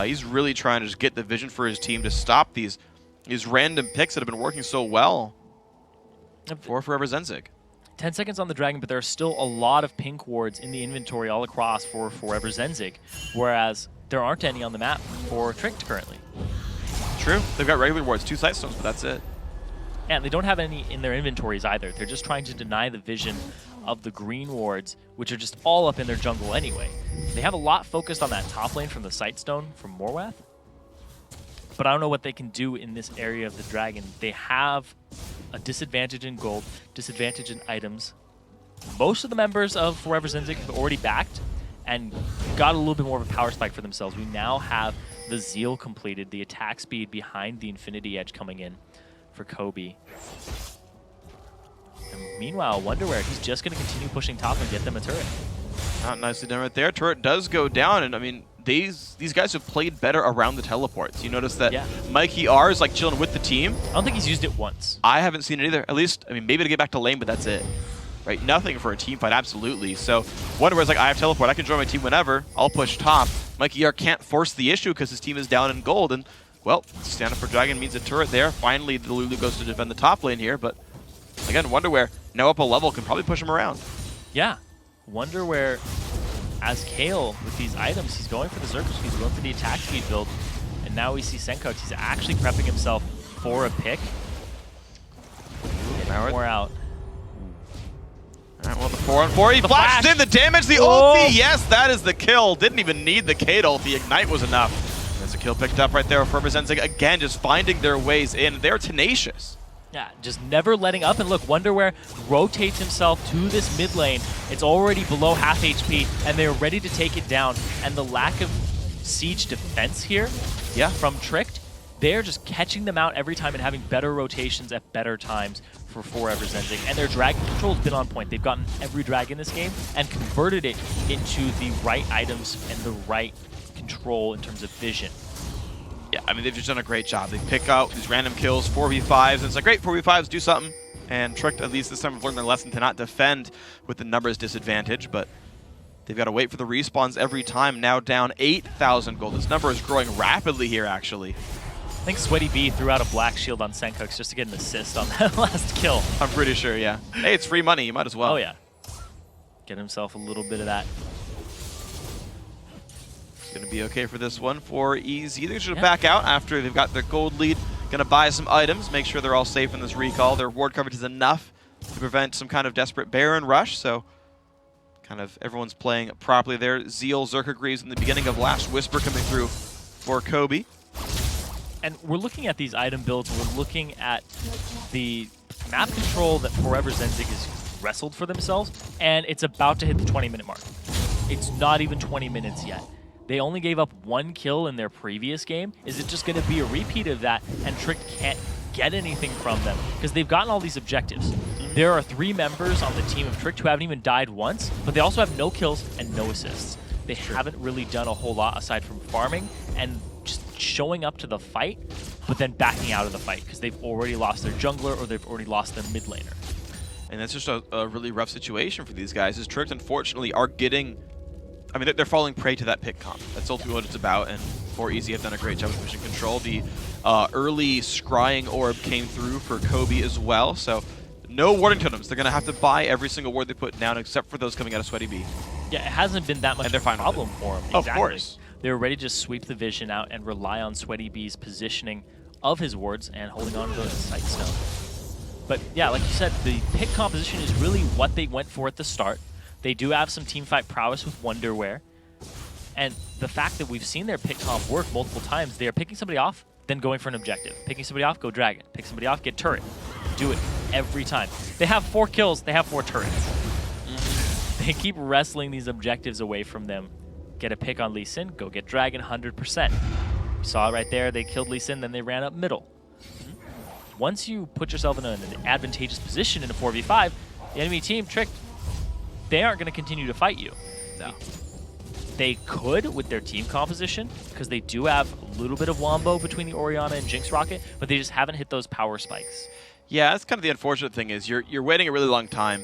[SPEAKER 2] he's really trying to just get the vision for his team to stop these random picks that have been working so well for VODS.
[SPEAKER 1] 10 seconds on the dragon, but there are still a lot of pink wards in the inventory all across for VODS, whereas there aren't any on the map for Tricked currently.
[SPEAKER 2] True. They've got regular wards, 2 sight stones, but that's it.
[SPEAKER 1] And they don't have any in their inventories either. They're just trying to deny the vision of the green wards, which are just all up in their jungle anyway. They have a lot focused on that top lane from the Sightstone from Morwath, but I don't know what they can do in this area of the dragon. They have a disadvantage in gold, disadvantage in items. Most of the members of VODS have already backed and got a little bit more of a power spike for themselves. We now have the Zeal completed, the attack speed behind the Infinity Edge coming in for Kobe. And meanwhile, Wonderwear, he's just going to continue pushing top and get them a turret.
[SPEAKER 2] Not nicely done right there. Turret does go down, and I mean, these guys have played better around the teleports. You notice that Mikey R is like chilling with the team.
[SPEAKER 1] I don't think he's used it once.
[SPEAKER 2] I haven't seen it either. At least, I mean, maybe to get back to lane, but that's it. Right? Nothing for a team fight, absolutely. So Wonderwear's like, I have teleport. I can join my team whenever. I'll push top. Mikey R can't force the issue because his team is down in gold, and well, stand up for dragon means a turret there. Finally, the Lulu goes to defend the top lane here, but again, Wonderwear, now up a level, can probably push him around.
[SPEAKER 1] Yeah. Wonderwear, as Kale, with these items, he's going for the Zerker speed, he's going for the attack speed build, and now we see Sencooks, he's actually prepping himself for a pick. Getting more out.
[SPEAKER 2] All right, well, the 4-on-4, he flashed in the damage, the ulti, yes, that is the kill. Didn't even need the Kate ulti, Ignite was enough. There's a kill picked up right there for VODS, again, just finding their ways in. They're tenacious.
[SPEAKER 1] Yeah, just never letting up. And look, Wonderwear rotates himself to this mid lane. It's already below half HP, and they're ready to take it down. And the lack of siege defense here from Tricked they're just catching them out every time and having better rotations at better times for 4EVERZENZYG. And their dragon control has been on point. They've gotten every drag in this game and converted it into the right items and the right control in terms of vision.
[SPEAKER 2] Yeah, I mean, they've just done a great job. They pick out these random kills, 4v5s, and it's like, great, 4v5s, do something. And Tricked, at least this time, have learned their lesson to not defend with the numbers disadvantage, but they've got to wait for the respawns every time, now down 8,000 gold. This number is growing rapidly here, actually.
[SPEAKER 1] I think Sweaty B threw out a black shield on Senkooks just to get an assist on that last kill.
[SPEAKER 2] I'm pretty sure, yeah. Hey, it's free money, you might as well.
[SPEAKER 1] Oh, yeah. Get himself a little bit of that.
[SPEAKER 2] Going to be okay for this one. 4EVERZENZYG, they're going to back out after they've got their gold lead. Going to buy some items, make sure they're all safe in this recall. Their ward coverage is enough to prevent some kind of desperate Baron rush, so kind of everyone's playing properly there. Zeal, Zerka Greaves in the beginning of Last Whisper coming through for Kobe.
[SPEAKER 1] And we're looking at these item builds, we're looking at the map control that 4EVERZENZYG has wrestled for themselves, and it's about to hit the 20-minute mark. It's not even 20 minutes yet. They only gave up 1 kill in their previous game. Is it just going to be a repeat of that and Trick can't get anything from them? Because they've gotten all these objectives. There are 3 members on the team of Trick who haven't even died once, but they also have no kills and no assists. They haven't really done a whole lot aside from farming and just showing up to the fight, but then backing out of the fight because they've already lost their jungler or they've already lost their mid laner.
[SPEAKER 2] And that's just a really rough situation for these guys. As Trick, unfortunately, are getting... I mean, they're falling prey to that pick comp. That's ultimately what it's about, and 4EVERZENZYG have done a great job with mission control. The early scrying orb came through for Kobe as well, so no warding totems. They're going to have to buy every single ward they put down, except for those coming out of Sweaty B.
[SPEAKER 1] Yeah, it hasn't been that much of a problem for them.
[SPEAKER 2] Exactly. Of course.
[SPEAKER 1] They're ready to just sweep the vision out and rely on Sweaty B's positioning of his wards and holding on to the sight stone. But yeah, like you said, the pick composition is really what they went for at the start. They do have some teamfight prowess with Wonderwear. And the fact that we've seen their pick comp work multiple times, they are picking somebody off, then going for an objective. Picking somebody off, go dragon. Pick somebody off, get turret. Do it every time. They have 4 kills, they have 4 turrets. They keep wrestling these objectives away from them. Get a pick on Lee Sin, go get dragon 100%. You saw it right there, they killed Lee Sin, then they ran up middle. Once you put yourself in an advantageous position in a 4v5, the enemy team, Tricked, they aren't going to continue to fight you.
[SPEAKER 2] No.
[SPEAKER 1] They could with their team composition, because they do have a little bit of wombo between the Orianna and Jinx Rocket, but they just haven't hit those power spikes.
[SPEAKER 2] Yeah, that's kind of the unfortunate thing is you're waiting a really long time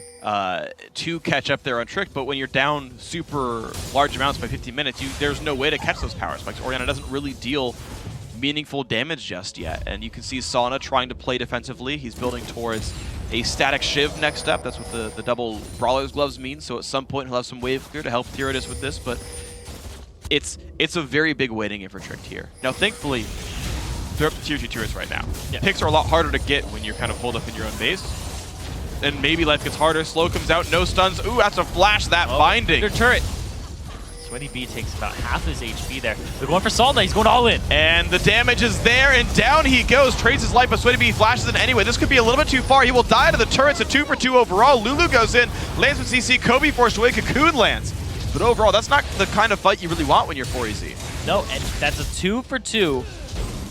[SPEAKER 2] to catch up there on Trick, but when you're down super large amounts by 15 minutes, there's no way to catch those power spikes. Orianna doesn't really deal meaningful damage just yet, and you can see Sauna trying to play defensively. He's building towards a static Shiv next up. That's what the double Brawler's Gloves mean, so at some point he'll have some wave clear to help Theodotus with this, but it's a very big waiting game for Trick here. Now, thankfully, they're up to tier 2 turrets right now. Yeah. Picks are a lot harder to get when you're kind of pulled up in your own base. And maybe life gets harder. Slow comes out, no stuns. Ooh, that's a flash, that binding.
[SPEAKER 1] Their turret. Sweaty B takes about half his HP there. They're going for Salna, he's going all in.
[SPEAKER 2] And the damage is there, and down he goes. Trades his life, but Sweaty B flashes it anyway. This could be a little bit too far. He will die to the turrets, a 2 for 2 overall. Lulu goes in, lands with CC, Kobe forced away, Cocoon lands. But overall, that's not the kind of fight you really want when you're 4EZ.
[SPEAKER 1] No, and that's a 2 for 2.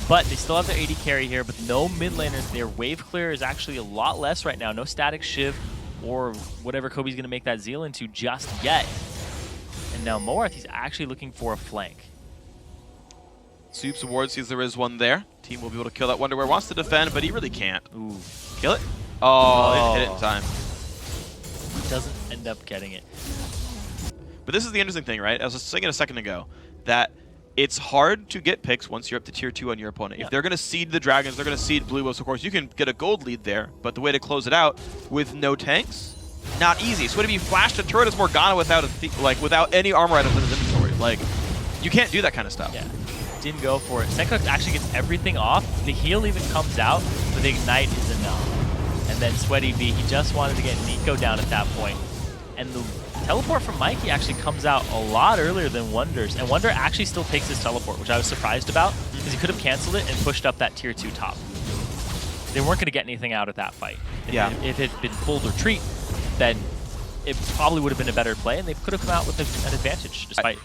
[SPEAKER 1] But they still have their AD carry here, but no mid laners. Their wave clear is actually a lot less right now. No static Shiv or whatever Kobe's going to make that Zeal into just yet. And now Moarth, he's actually looking for a flank.
[SPEAKER 2] Sweeps the ward, sees there is one there. Team will be able to kill that Wonderwear. Wants to defend, but he really can't.
[SPEAKER 1] Ooh.
[SPEAKER 2] Kill it? Oh, didn't hit it in time.
[SPEAKER 1] He doesn't end up getting it.
[SPEAKER 2] But this is the interesting thing, right? I was saying it a second ago, that it's hard to get picks once you're up to tier 2 on your opponent. Yeah. If they're going to seed the dragons, they're going to seed blue wolves, of course, you can get a gold lead there, but the way to close it out with no tanks, not easy. So would it be flashed a turret as Morgana without without any armor items in his inventory? Like, you can't do that kind of stuff.
[SPEAKER 1] Yeah, didn't go for it. Senkooks actually gets everything off. The heal even comes out, but the ignite is enough. And then Sweaty B, he just wanted to get Nico down at that point. And the teleport from Mikey actually comes out a lot earlier than Wonder's, and Wonder actually still takes his teleport, which I was surprised about, because he could have canceled it and pushed up that tier 2 top. They weren't going to get anything out of that fight.
[SPEAKER 2] Yeah.
[SPEAKER 1] If it had been full retreat, then it probably would have been a better play, and they could have come out with an advantage, despite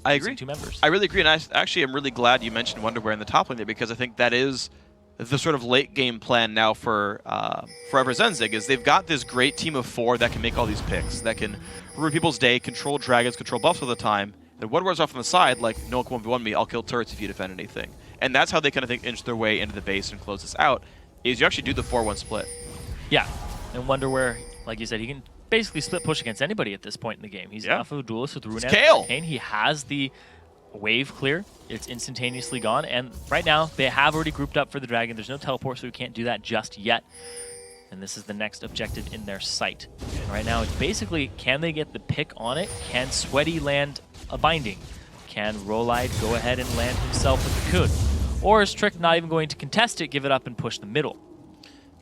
[SPEAKER 2] I agree.
[SPEAKER 1] Two members.
[SPEAKER 2] I really agree, and I actually am really glad you mentioned Wonderwear in the top lane there, because I think that is the sort of late game plan now for 4EVERZENZYG, is they've got this great team of 4 that can make all these picks, that can ruin people's day, control dragons, control buffs all the time. And Wonderwear's off on the side, like, no one can 1v1 me, I'll kill turrets if you defend anything. And that's how they kind of inch their way into the base and close this out, is you actually do the 4-1 split.
[SPEAKER 1] Yeah, and Wonderwear, like you said, he can basically split push against anybody at this point in the game. He's enough of a duelist with Rune and Arcane. He has the wave clear. It's instantaneously gone, and right now they have already grouped up for the dragon. There's no teleport, so we can't do that just yet. And this is the next objective in their sight. And right now it's basically, can they get the pick on it? Can Sweaty land a binding? Can Rolide go ahead and land himself with the Cocoon? Or is Trick not even going to contest it, give it up, and push the middle?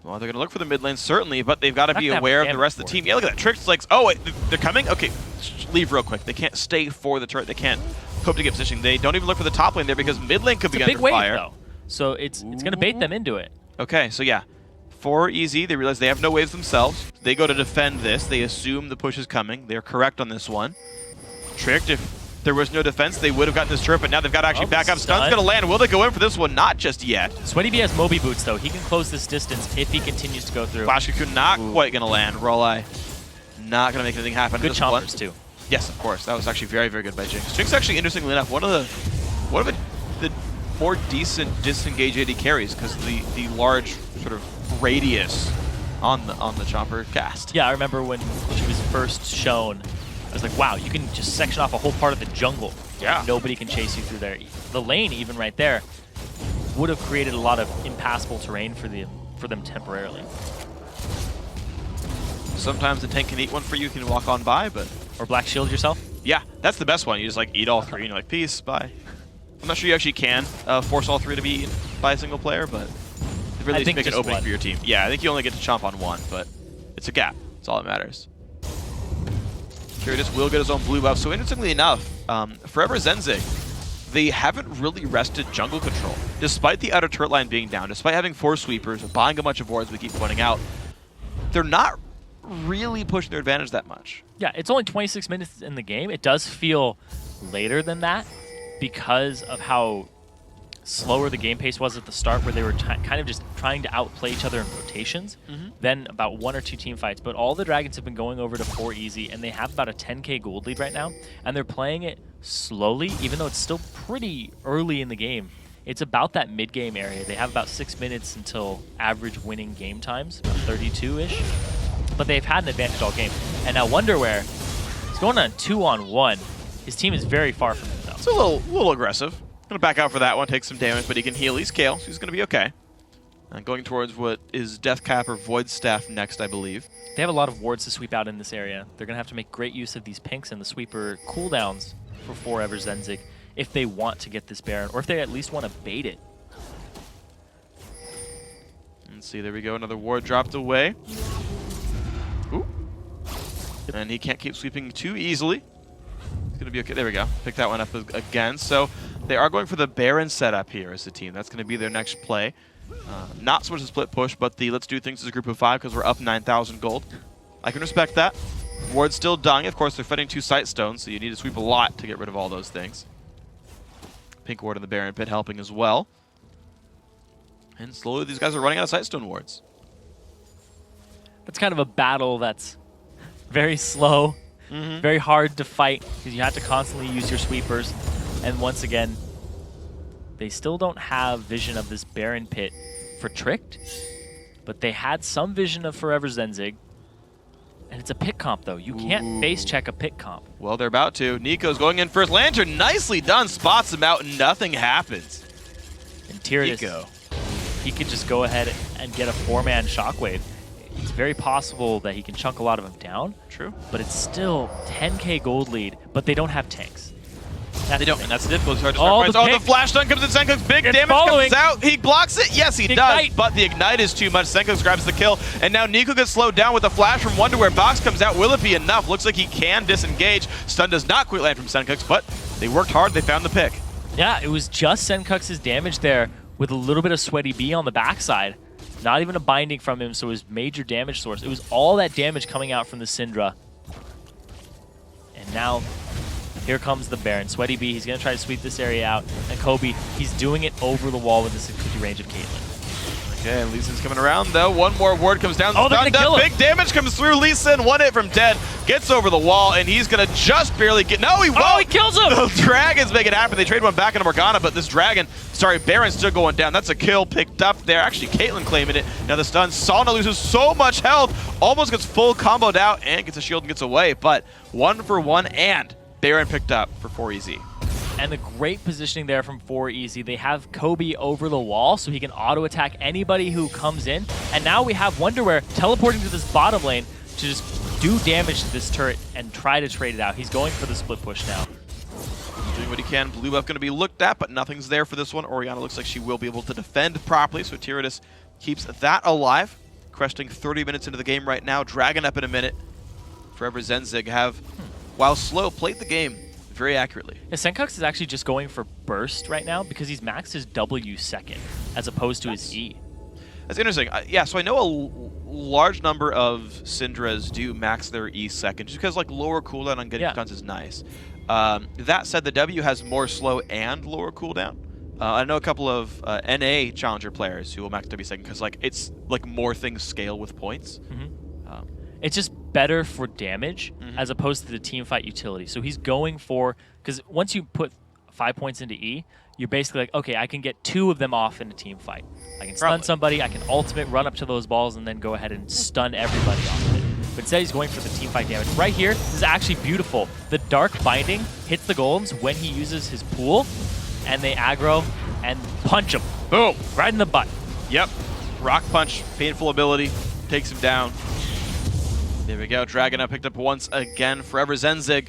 [SPEAKER 2] Well, they're going to look for the mid lane, certainly, but they've got to be aware of the rest of the team. Yeah, look at that. Trick's like, oh, wait, they're coming? Okay, leave real quick. They can't stay for the turret. They can't hope to get positioning. They don't even look for the top lane there because mid lane could be under fire.
[SPEAKER 1] It's a big wave, though. So it's going to bait them into it.
[SPEAKER 2] Okay, so yeah. 4EZ, they realize they have no waves themselves. They go to defend this. They assume the push is coming. They're correct on this one. Tricked, if there was no defense, they would have gotten this turret, but now they've got to actually back up. Stun's going to land. Will they go in for this one? Not just yet.
[SPEAKER 1] Sweaty B has Moby Boots, though. He can close this distance if he continues to go through.
[SPEAKER 2] Flash Cocoon not quite going to land. Rolei not going to make anything happen.
[SPEAKER 1] Good chompers, too.
[SPEAKER 2] Yes, of course. That was actually very, very good by Jinx. Jinx actually, interestingly enough, one of the more decent disengage AD carries because the large sort of radius on the chomper cast.
[SPEAKER 1] Yeah, I remember when she was first shown. I was like, wow, you can just section off a whole part of the jungle.
[SPEAKER 2] Yeah.
[SPEAKER 1] Nobody can chase you through there. The lane, even right there, would have created a lot of impassable terrain for them temporarily.
[SPEAKER 2] Sometimes the tank can eat one for you, can walk on by, but...
[SPEAKER 1] Or black shield yourself?
[SPEAKER 2] Yeah, that's the best one. You just like eat all 3 and you're like, peace, bye. I'm not sure you actually can force all 3 to be eaten by a single player, but at really least make an opening for your team. Yeah, I think you only get to chomp on 1, but it's a gap. That's all that matters. Curious will get his own blue buff. So interestingly enough, 4EVERZENZYG, they haven't really rested jungle control. Despite the outer turret line being down, despite having 4 sweepers, buying a bunch of wards we keep pointing out, they're not really pushing their advantage that much.
[SPEAKER 1] Yeah, it's only 26 minutes in the game. It does feel later than that because of how slower the game pace was at the start, where they were kind of just trying to outplay each other in rotations. Then about 1 or 2 team fights. But all the Dragons have been going over to 4EZ, and they have about a 10k gold lead right now. And they're playing it slowly, even though it's still pretty early in the game. It's about that mid-game area. They have about 6 minutes until average winning game times, about 32-ish. But they've had an advantage all game. And now Wonderwear is going on 2-on-1. His team is very far from him, though.
[SPEAKER 2] It's a little aggressive. Gonna back out for that one, take some damage, but he can heal. He's Kale, so he's gonna be okay. And going towards what is Death Cap or Void Staff next, I believe.
[SPEAKER 1] They have a lot of wards to sweep out in this area. They're gonna have to make great use of these pinks and the sweeper cooldowns for 4EVERZENZYG if they want to get this Baron, or if they at least want to bait it.
[SPEAKER 2] Let's see, there we go, another ward dropped away. Ooh. And he can't keep sweeping too easily. It's gonna be okay. There we go. Pick that one up again. So they are going for the Baron setup here as a team. That's gonna be their next play. Not so much a split push, but the let's do things as a group of 5 because we're up 9,000 gold. I can respect that. Ward's still dying. Of course, they're fighting 2 sight stones, so you need to sweep a lot to get rid of all those things. Pink ward in the Baron pit helping as well. And slowly these guys are running out of sight stone wards.
[SPEAKER 1] That's kind of a battle that's very slow, very hard to fight because you have to constantly use your sweepers. And once again, they still don't have vision of this Baron pit for Tricked, but they had some vision of 4EVERZENZYG. And it's a pick comp, though. You can't base check a pick comp.
[SPEAKER 2] Well, they're about to. Nico's going in first. Lantern, nicely done. Spots him out, and nothing happens.
[SPEAKER 1] And Tyrannus, he could just go ahead and get a 4-man shockwave. It's very possible that he can chunk a lot of them down.
[SPEAKER 2] True.
[SPEAKER 1] But it's still 10k gold lead, but they don't have tanks.
[SPEAKER 2] They don't, and that's the difficulty. The flash stun comes in. Senkuk's big damage comes out. He blocks it. Yes, he does. But the ignite is too much. Senkuk grabs the kill, and now Nico gets slowed down with a flash from Wonderwear. Box comes out. Will it be enough? Looks like he can disengage. Stun does not quite land from Senkuk's, but they worked hard. They found the pick.
[SPEAKER 1] Yeah, it was just Senkuk's damage there with a little bit of Sweaty B on the backside. Not even a binding from him, so his major damage source. It was all that damage coming out from the Syndra. And now Here comes the Baron. Sweaty B, he's going to try to sweep this area out. And Kobe, he's doing it over the wall with the 650 range of Caitlyn.
[SPEAKER 2] Okay, and Lee Sin's coming around though. One more ward comes down.
[SPEAKER 1] Oh, they're gonna kill him.
[SPEAKER 2] Big damage comes through. Lee Sin, 1 hit from dead, gets over the wall, and he's gonna just barely get. No, he won't.
[SPEAKER 1] Oh, he kills him.
[SPEAKER 2] The Dragons make it happen. They trade one back into Morgana, but this Dragon, sorry, Baron's still going down. That's a kill picked up there. Actually, Caitlyn claiming it. Now the stun. Salna loses so much health, almost gets full comboed out, and gets a shield and gets away. But 1 for 1, and Baron picked up for 4EZ.
[SPEAKER 1] And the great positioning there from 4EZ. They have Kobe over the wall, so he can auto-attack anybody who comes in. And now we have Wonderwear teleporting to this bottom lane to just do damage to this turret and try to trade it out. He's going for the split push now.
[SPEAKER 2] Doing what he can. Blue buff going to be looked at, but nothing's there for this one. Orianna looks like she will be able to defend properly, so Tyrannus keeps that alive. Cresting 30 minutes into the game right now. Dragon up in a minute. 4EVERZENZYG have, while slow, played the game very accurately.
[SPEAKER 1] Yeah, Senkux is actually just going for burst right now because he's maxed his W second as opposed to his E.
[SPEAKER 2] That's interesting. Yeah, so I know a large number of Syndras do max their E second just because like lower cooldown on getting guns is nice. That said, the W has more slow and lower cooldown. I know a couple of NA challenger players who will max W second because like it's like more things scale with points.
[SPEAKER 1] It's just better for damage as opposed to the team fight utility. So he's going for, because once you put 5 points into E, you're basically like, okay, I can get 2 of them off in a team fight. I can stun somebody, I can ultimate, run up to those balls, and then go ahead and stun everybody off of it. But instead he's going for the team fight damage. Right here, this is actually beautiful. The Dark Binding hits the golems when he uses his pool, and they aggro and punch him. Boom! Right in the butt.
[SPEAKER 2] Yep. Rock Punch, painful ability, takes him down. There we go. Dragon up picked up once again. 4EVERZENZYG.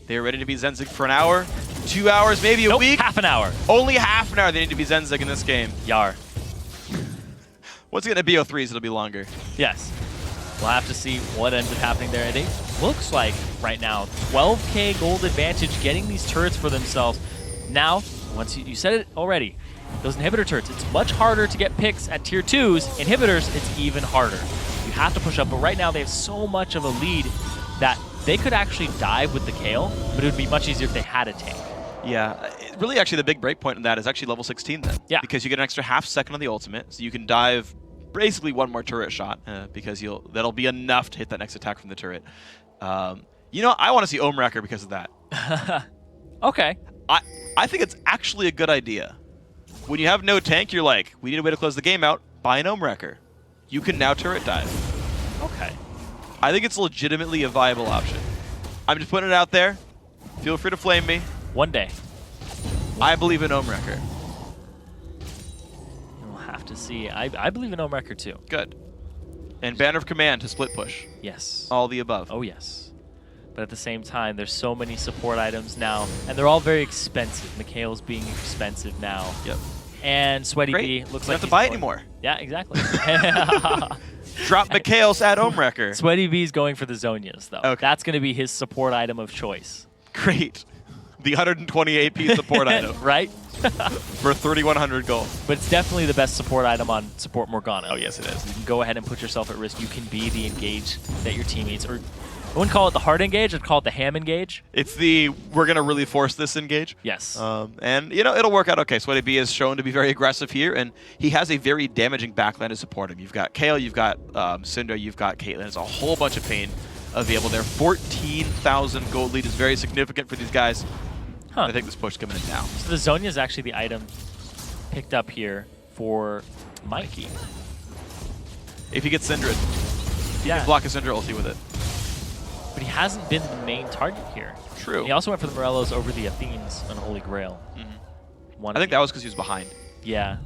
[SPEAKER 2] They're ready to be Zenzig for an hour, 2 hours, maybe a week.
[SPEAKER 1] Half an hour.
[SPEAKER 2] Only half an hour they need to be Zenzig in this game.
[SPEAKER 1] Yar.
[SPEAKER 2] Once you get to BO3s, it'll be longer.
[SPEAKER 1] Yes. We'll have to see what ends up happening there. It looks like right now 12K gold advantage getting these turrets for themselves. Now, once you said it already, those inhibitor turrets, it's much harder to get picks at tier 2s. Inhibitors, it's even harder. You have to push up, but right now they have so much of a lead that they could actually dive with the Kayle, but it would be much easier if they had a tank.
[SPEAKER 2] Yeah, really actually the big break point in that is actually level 16 then.
[SPEAKER 1] Yeah.
[SPEAKER 2] Because you get an extra half second on the ultimate, so you can dive basically 1 more turret shot, because that'll be enough to hit that next attack from the turret. You know, I want to see Ohmwrecker because of that.
[SPEAKER 1] Okay.
[SPEAKER 2] I think it's actually a good idea. When you have no tank, you're like, we need a way to close the game out, buy an Ohmwrecker. You can now turret dive.
[SPEAKER 1] Okay.
[SPEAKER 2] I think it's legitimately a viable option. I'm just putting it out there. Feel free to flame me.
[SPEAKER 1] One day.
[SPEAKER 2] I believe in Ohmwrecker.
[SPEAKER 1] We'll have to see. I believe in Ohmwrecker too.
[SPEAKER 2] Good. And Banner of Command to split push.
[SPEAKER 1] Yes.
[SPEAKER 2] All the above.
[SPEAKER 1] Oh, yes. But at the same time, there's so many support items now, and they're all very expensive. Mikhail's being expensive now.
[SPEAKER 2] Yep.
[SPEAKER 1] And Sweaty B looks like
[SPEAKER 2] you don't have to buy anymore.
[SPEAKER 1] Yeah, exactly.
[SPEAKER 2] Drop Mikhail's at Ohmwrecker.
[SPEAKER 1] Sweaty B's going for the Zonias, though.
[SPEAKER 2] Okay.
[SPEAKER 1] That's going to be his support item of choice.
[SPEAKER 2] Great. The 120 AP support item.
[SPEAKER 1] Right?
[SPEAKER 2] For 3,100 gold.
[SPEAKER 1] But it's definitely the best support item on support Morgana.
[SPEAKER 2] Oh, yes, it is.
[SPEAKER 1] You can go ahead and put yourself at risk. You can be the engage that your teammates, or I wouldn't call it the hard engage, I'd call it the ham engage.
[SPEAKER 2] It's the, we're going to really force this engage.
[SPEAKER 1] Yes.
[SPEAKER 2] And, you know, it'll work out okay. Sweaty B is shown to be very aggressive here, and he has a very damaging backline to support him. You've got Kayle, you've got Syndra, you've got Caitlyn. It's a whole bunch of pain available there. 14,000 gold lead is very significant for these guys.
[SPEAKER 1] Huh.
[SPEAKER 2] I think this push is coming in now.
[SPEAKER 1] So the Zonia is actually the item picked up here for Mikey.
[SPEAKER 2] If he gets Syndra, he can block a Syndra ulti with it.
[SPEAKER 1] But he hasn't been the main target here.
[SPEAKER 2] True.
[SPEAKER 1] He also went for the Morellos over the Athenes on Holy Grail.
[SPEAKER 2] I think that was because he was behind.
[SPEAKER 1] Yeah.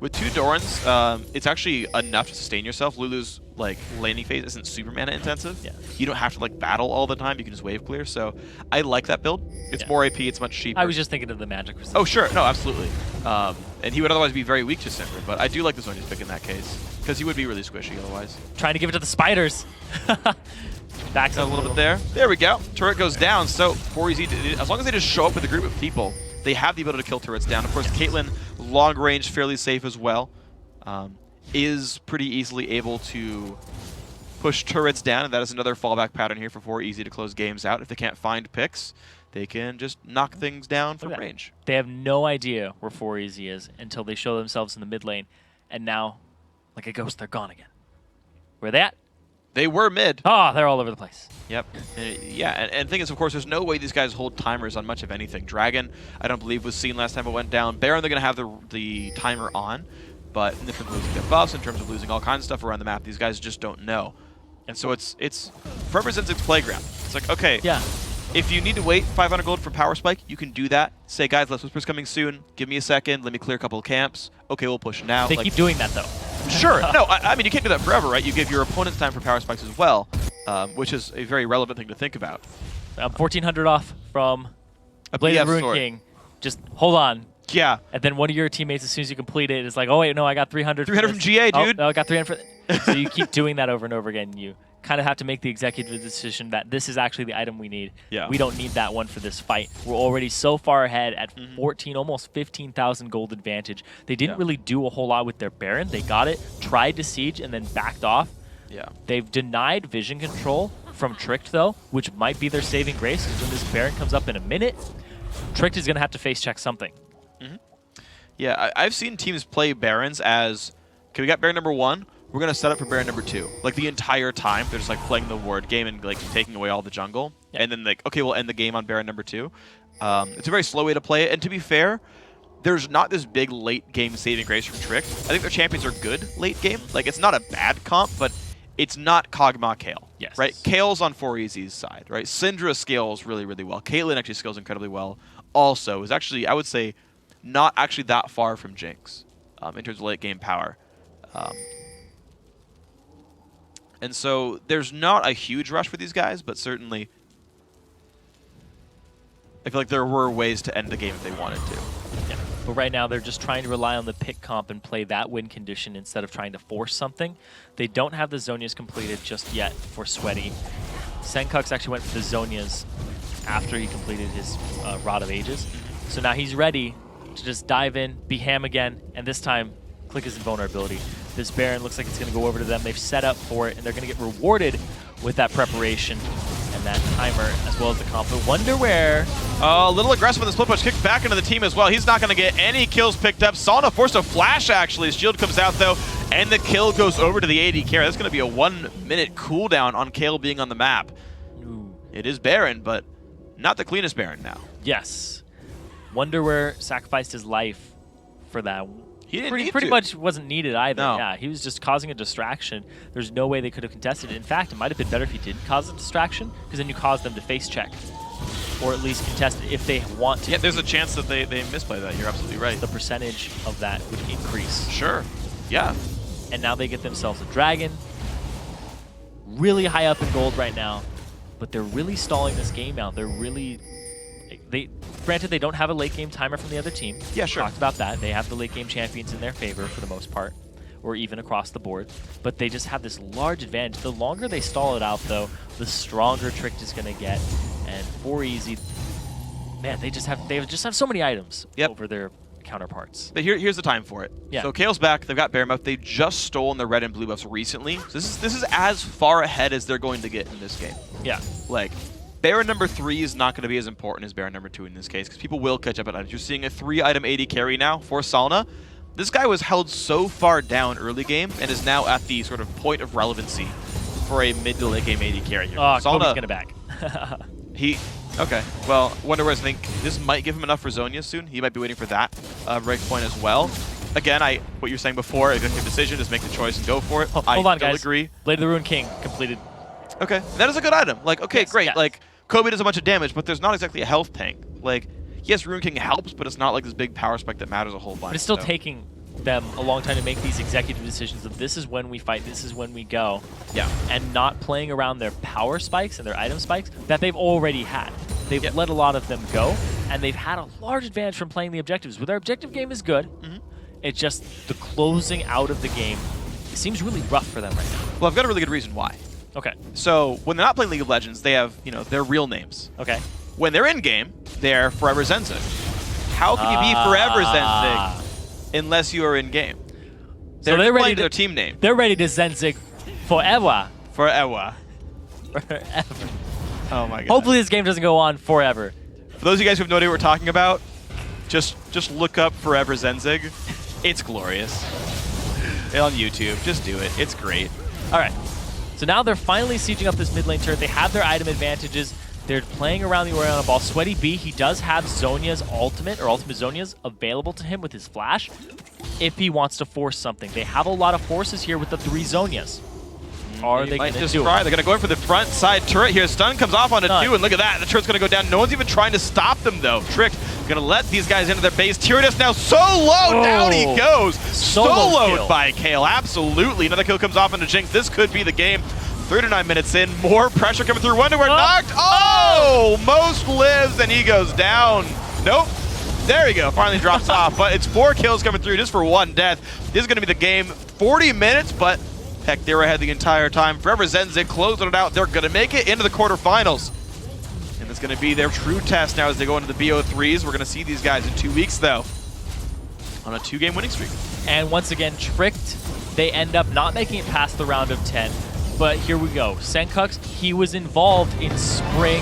[SPEAKER 2] With 2 Dorans, it's actually enough to sustain yourself. Lulu's like laning phase isn't super mana intensive.
[SPEAKER 1] Yeah.
[SPEAKER 2] You don't have to like battle all the time. You can just wave clear. So I like that build. It's more AP. It's much cheaper.
[SPEAKER 1] I was just thinking of the magic.
[SPEAKER 2] Oh sure, no, absolutely. And he would otherwise be very weak to Syndra, but I do like the Zonia's pick in that case because he would be really squishy otherwise.
[SPEAKER 1] Trying to give it to the spiders. Backs up
[SPEAKER 2] a little bit there. There we go. Turret goes down. So 4EZ, as long as they just show up with a group of people, they have the ability to kill turrets down. Of course, Caitlyn, long range, fairly safe as well, is pretty easily able to push turrets down, and that is another fallback pattern here for 4EVERZENZYG to close games out. If they can't find picks, they can just knock things down from range.
[SPEAKER 1] They have no idea where 4EVERZENZYG is until they show themselves in the mid lane, and now, like a ghost, they're gone again. Where are they at?
[SPEAKER 2] They were mid.
[SPEAKER 1] Oh, they're all over the place.
[SPEAKER 2] Yep. Yeah, and the thing is, of course, there's no way these guys hold timers on much of anything. Dragon, I don't believe, was seen last time it went down. Baron, they're going to have the timer on, but in terms of losing their buffs, in terms of losing all kinds of stuff around the map, these guys just don't know. And so it's 4EVERZENZYG's playground. It's like, okay,
[SPEAKER 1] yeah,
[SPEAKER 2] if you need to wait 500 gold for Power Spike, you can do that. Say, guys, Let's Whisper's coming soon. Give me a second. Let me clear a couple of camps. Okay, we'll push now.
[SPEAKER 1] They keep doing that, though.
[SPEAKER 2] Sure. No, I mean, you can't do that forever, right? You give your opponents time for Power Spikes as well, which is a very relevant thing to think about.
[SPEAKER 1] 1,400 off from Blade of the Ruined King. Just hold on.
[SPEAKER 2] Yeah.
[SPEAKER 1] And then one of your teammates, as soon as you complete it, is like, oh, wait, no, I got 300.
[SPEAKER 2] 300 from GA, dude.
[SPEAKER 1] Oh, no, I got 300. So you keep doing that over and over again. You kind of have to make the executive decision that this is actually the item we need.
[SPEAKER 2] Yeah.
[SPEAKER 1] We don't need that one for this fight. We're already so far ahead at 14, almost 15,000 gold advantage. They didn't really do a whole lot with their Baron. They got it, tried to siege, and then backed off.
[SPEAKER 2] Yeah.
[SPEAKER 1] They've denied vision control from Tricked, though, which might be their saving grace, because when this Baron comes up in a minute, Tricked is going to have to face check something.
[SPEAKER 2] Yeah, I've seen teams play Barons as, okay, we got Baron number 1, we're going to set up for Baron number 2. Like, the entire time, they're just, like, playing the ward game and, like, taking away all the jungle. Yeah. And then, like, okay, we'll end the game on Baron number 2. It's a very slow way to play it. And to be fair, there's not this big late-game saving grace from Trick. I think their champions are good late game. Like, it's not a bad comp, but it's not Kog'Maw Kayle.
[SPEAKER 1] Yes.
[SPEAKER 2] Right? Kale's on 4EVERZENZYG's side, right? Syndra scales really, really well. Caitlyn actually scales incredibly well. Also, is actually, I would say, not actually that far from Jinx in terms of late-game power. And so there's not a huge rush for these guys, but certainly I feel like there were ways to end the game if they wanted to.
[SPEAKER 1] Yeah. But right now they're just trying to rely on the pick comp and play that win condition instead of trying to force something. They don't have the Zhonya's completed just yet for Sweaty. Senkux actually went for the Zhonya's after he completed his Rod of Ages. So now he's ready to just dive in, be Ham again, and this time click his invulnerability. This Baron looks like it's going to go over to them. They've set up for it, and they're going to get rewarded with that preparation and that timer, as well as the comp. But wonder where...
[SPEAKER 2] A little aggressive with the split push, kicked back into the team as well. He's not going to get any kills picked up. Salna forced a flash, actually. His shield comes out, though, and the kill goes over to the AD carry. That's going to be a 1-minute cooldown on Kayle being on the map.
[SPEAKER 1] Ooh.
[SPEAKER 2] It is Baron, but not the cleanest Baron now.
[SPEAKER 1] Yes. Wonder where sacrificed his life for that.
[SPEAKER 2] He didn't
[SPEAKER 1] pretty much wasn't needed either.
[SPEAKER 2] No.
[SPEAKER 1] Yeah, he was just causing a distraction. There's no way they could have contested it. In fact, it might have been better if he didn't cause a distraction, because then you cause them to face check, or at least contest it if they want to.
[SPEAKER 2] Yeah, there's a chance that they misplay that. You're absolutely right.
[SPEAKER 1] The percentage of that would increase.
[SPEAKER 2] Sure. Yeah.
[SPEAKER 1] And now they get themselves a dragon. Really high up in gold right now, but they're really stalling this game out. They're really... Granted, they don't have a late game timer from the other team.
[SPEAKER 2] Yeah, sure.
[SPEAKER 1] We talked about that. They have the late game champions in their favor for the most part, or even across the board. But they just have this large advantage. The longer they stall it out, though, the stronger Tricked is going to get. And 4EVERZENZYG, man, they just have so many items over their counterparts.
[SPEAKER 2] But here's the time for it.
[SPEAKER 1] Yeah.
[SPEAKER 2] So Kale's back. They've got Baron buff. They've just stolen the red and blue buffs recently. So this is as far ahead as they're going to get in this game.
[SPEAKER 1] Yeah.
[SPEAKER 2] Like, Baron number 3 is not going to be as important as Baron number 2 in this case, because people will catch up on items. You're seeing a 3-item AD carry now for Salna. This guy was held so far down early game and is now at the sort of point of relevancy for a mid to late game AD carry here.
[SPEAKER 1] Oh,
[SPEAKER 2] Salna,
[SPEAKER 1] Kobe's going to back.
[SPEAKER 2] Okay. Well, Wonder Whereas I think this might give him enough for Zhonya's soon. He might be waiting for that break point as well. Again, what you were saying before, executive decision, just make the choice and go for it.
[SPEAKER 1] Hold on, guys.
[SPEAKER 2] Agree.
[SPEAKER 1] Blade of the Ruined King completed.
[SPEAKER 2] Okay, that is a good item. Like, okay,
[SPEAKER 1] Yes,
[SPEAKER 2] great.
[SPEAKER 1] yes.
[SPEAKER 2] Like, Kobe does a bunch of damage, but there's not exactly a health tank. Like, yes, Ruined King helps, but it's not like this big power spike that matters a whole bunch.
[SPEAKER 1] But it's still taking them a long time to make these executive decisions of this is when we fight, this is when we go.
[SPEAKER 2] Yeah.
[SPEAKER 1] And not playing around their power spikes and their item spikes that they've already had. They've let a lot of them go, and they've had a large advantage from playing the objectives. But their objective game is good. It's just the closing out of the game seems really rough for them right now.
[SPEAKER 2] Well, I've got a really good reason why.
[SPEAKER 1] Okay.
[SPEAKER 2] So, when they're not playing League of Legends, they have, their real names.
[SPEAKER 1] Okay.
[SPEAKER 2] When they're in-game, they're 4EVERZENZYG. How can you be 4EVERZENZYG unless you are in-game?
[SPEAKER 1] So they're ready
[SPEAKER 2] playing
[SPEAKER 1] to
[SPEAKER 2] their team name.
[SPEAKER 1] They're ready to Zenzig forever.
[SPEAKER 2] Forever.
[SPEAKER 1] Forever.
[SPEAKER 2] Oh my god.
[SPEAKER 1] Hopefully this game doesn't go on forever.
[SPEAKER 2] For those of you guys who have no idea what we're talking about, just look up 4EVERZENZYG. It's glorious. On YouTube. Just do it. It's great.
[SPEAKER 1] All right. So now they're finally sieging up this mid lane turret. They have their item advantages. They're playing around the Oriana ball. Sweaty B, he does have Zhonya's ultimate, or ultimate Zhonya's, available to him with his flash if he wants to force something. They have a lot of forces here with the 3 Zhonyas. Are they going to do it?
[SPEAKER 2] They're going to go in for the front side turret here. Stun comes off on a 2, and look at that. The turret's going to go down. No one's even trying to stop them, though. Tricked. Going to let these guys into their base. Tyranus now solo. Down he goes. Soloed by Kale. Absolutely. Another kill comes off into Jinx. This could be the game. 39 minutes in. More pressure coming through. Wonder where knocked. Oh! Most lives, and he goes down. Nope. There you go. Finally drops off. But it's 4 kills coming through just for 1 death. This is going to be the game. 40 minutes, but heck, they were ahead the entire time. 4EVERZENZYG closing it out. They're going to make it into the quarterfinals. And it's going to be their true test now as they go into the BO3s. We're going to see these guys in 2 weeks, though, on a 2-game winning streak.
[SPEAKER 1] And once again, Tricked, they end up not making it past the round of 10. But here we go. Senkux, he was involved in Spring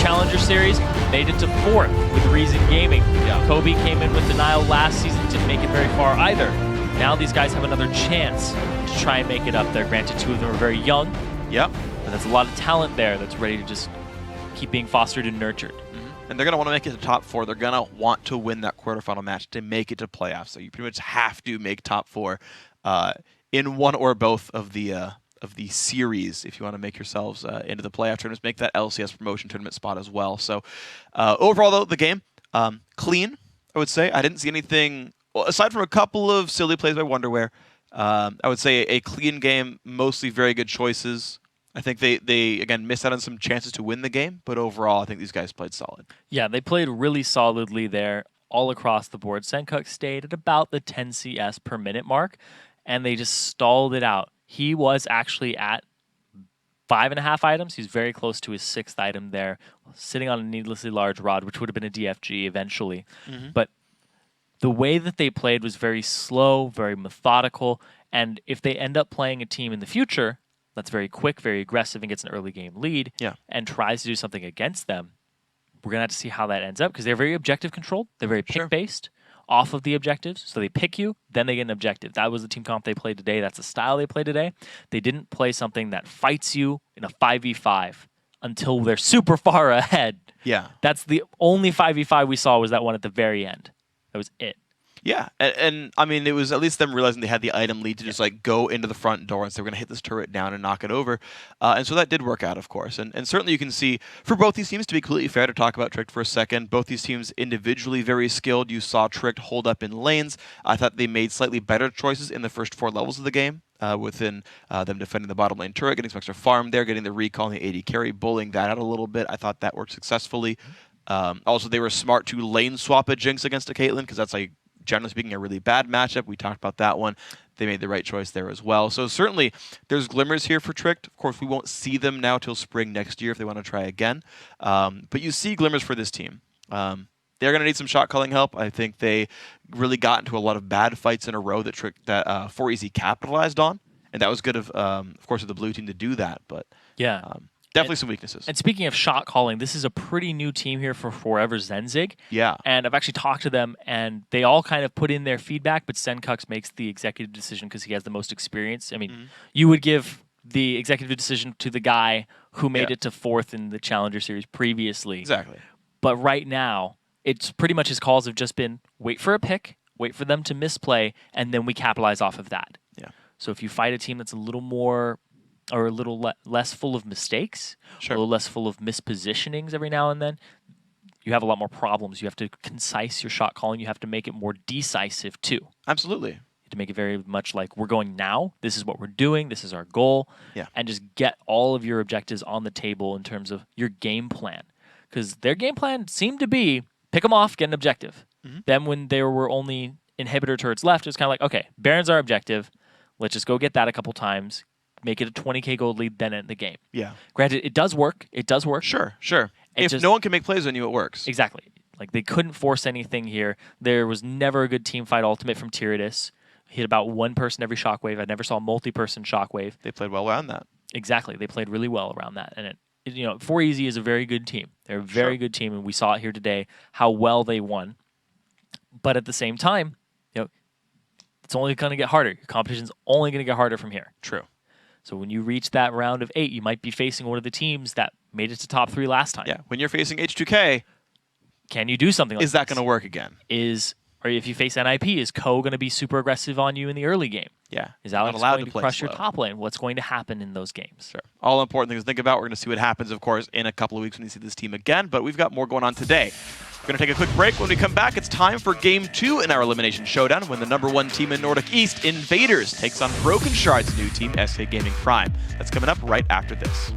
[SPEAKER 1] Challenger Series, made it to 4th with Reason Gaming.
[SPEAKER 2] Yeah.
[SPEAKER 1] Kobe came in with Denial last season, didn't make it very far either. Now these guys have another chance to try and make it up there. Granted, 2 of them are very young.
[SPEAKER 2] Yep.
[SPEAKER 1] But there's a lot of talent there that's ready to just keep being fostered and nurtured.
[SPEAKER 2] And they're going to want to make it to top 4. They're going to want to win that quarterfinal match to make it to playoffs. So you pretty much have to make top 4 in one or both of the series if you want to make yourselves into the playoff tournaments. Make that LCS promotion tournament spot as well. So overall, though, the game, clean, I would say. I didn't see anything, well, aside from a couple of silly plays by Wonderwear. I would say a clean game, mostly very good choices. I think they again missed out on some chances to win the game, but overall, I think these guys played solid. Yeah,
[SPEAKER 1] they played really solidly there all across the board. Senkuk stayed at about the 10 CS per minute mark, and they just stalled it out. He was actually at 5.5 items. He's very close to his 6th item there, sitting on a needlessly large rod, which would have been a DFG eventually. But the way that they played was very slow, very methodical, and if they end up playing a team in the future that's very quick, very aggressive, and gets an early game lead, and tries to do something against them, we're going to have to see how that ends up, because they're very objective controlled. They're very pick-based off of the objectives. So they pick you, then they get an objective. That was the team comp they played today. That's the style they played today. They didn't play something that fights you in a 5v5 until they're super far ahead.
[SPEAKER 2] Yeah.
[SPEAKER 1] That's the only 5v5 we saw, was that one at the very end. That was it.
[SPEAKER 2] Yeah, and I mean, it was at least them realizing they had the item lead to just like go into the front door and say, we're going to hit this turret down and knock it over. And so that did work out, of course. And certainly you can see, for both these teams, to be completely fair, to talk about Tricked for a second, both these teams individually very skilled. You saw Tricked hold up in lanes. I thought they made slightly better choices in the first 4 levels of the game. Within them defending the bottom lane turret, getting some extra farm there, getting the recall and the AD carry, bullying that out a little bit. I thought that worked successfully. Also, they were smart to lane swap a Jinx against a Caitlyn, because that's like, generally speaking, a really bad matchup. We talked about that one. They made the right choice there as well. So certainly there's glimmers here for Tricked. Of course, we won't see them now till spring next year if they want to try again. But you see glimmers for this team. They're going to need some shot calling help. I think they really got into a lot of bad fights in a row that 4EZ capitalized on. And that was good of course, of the blue team to do that. But
[SPEAKER 1] yeah.
[SPEAKER 2] Definitely some weaknesses.
[SPEAKER 1] And speaking of shot calling, this is a pretty new team here for 4EVERZENZYG.
[SPEAKER 2] Yeah.
[SPEAKER 1] And I've actually talked to them, and they all kind of put in their feedback, but Senkux makes the executive decision because he has the most experience. I mean, you would give the executive decision to the guy who made it to 4th in the Challenger Series previously.
[SPEAKER 2] Exactly.
[SPEAKER 1] But right now, it's pretty much his calls have just been wait for a pick, wait for them to misplay, and then we capitalize off of that.
[SPEAKER 2] Yeah.
[SPEAKER 1] So if you fight a team that's a little more, or a little less full of mistakes, a little less full of mispositionings every now and then, you have a lot more problems. You have to concise your shot calling. You have to make it more decisive too.
[SPEAKER 2] Absolutely.
[SPEAKER 1] You have to make it very much like, we're going now. This is what we're doing. This is our goal.
[SPEAKER 2] Yeah.
[SPEAKER 1] And just get all of your objectives on the table in terms of your game plan. Because their game plan seemed to be, pick them off, get an objective. Then when there were only inhibitor turrets left, it was kind of like, okay, Baron's our objective. Let's just go get that a couple times. Make it a 20k gold lead, then end the game. Yeah. Granted, it does work. It does work.
[SPEAKER 2] Sure. If no one can make plays on you, it works.
[SPEAKER 1] Exactly. Like, they couldn't force anything here. There was never a good team fight ultimate from Tyranus. Hit about one person every shockwave. I never saw multi-person shockwave.
[SPEAKER 2] They played well around that.
[SPEAKER 1] Exactly. They played really well around that. And, 4EZ is a very good team. They're a very good team, and we saw it here today, how well they won. But at the same time, it's only going to get harder. Your competition's only going to get harder from here.
[SPEAKER 2] True.
[SPEAKER 1] So when you reach that round of 8, you might be facing one of the teams that made it to top 3 last time.
[SPEAKER 2] Yeah, when you're facing H2K,
[SPEAKER 1] can you do something like
[SPEAKER 2] is that going to work again?
[SPEAKER 1] Or if you face NIP, is Ko going to be super aggressive on you in the early game?
[SPEAKER 2] Yeah.
[SPEAKER 1] Is Alex going to crush
[SPEAKER 2] slow.
[SPEAKER 1] your top lane? What's going to happen in those games?
[SPEAKER 2] Sure. All important things to think about. We're going to see what happens, of course, in a couple of weeks when we see this team again, but we've got more going on today. We're going to take a quick break. When we come back, it's time for Game 2 in our Elimination Showdown when the #1 team in Nordic East, Invaders, takes on Broken Shard's new team, SK Gaming Prime. That's coming up right after this.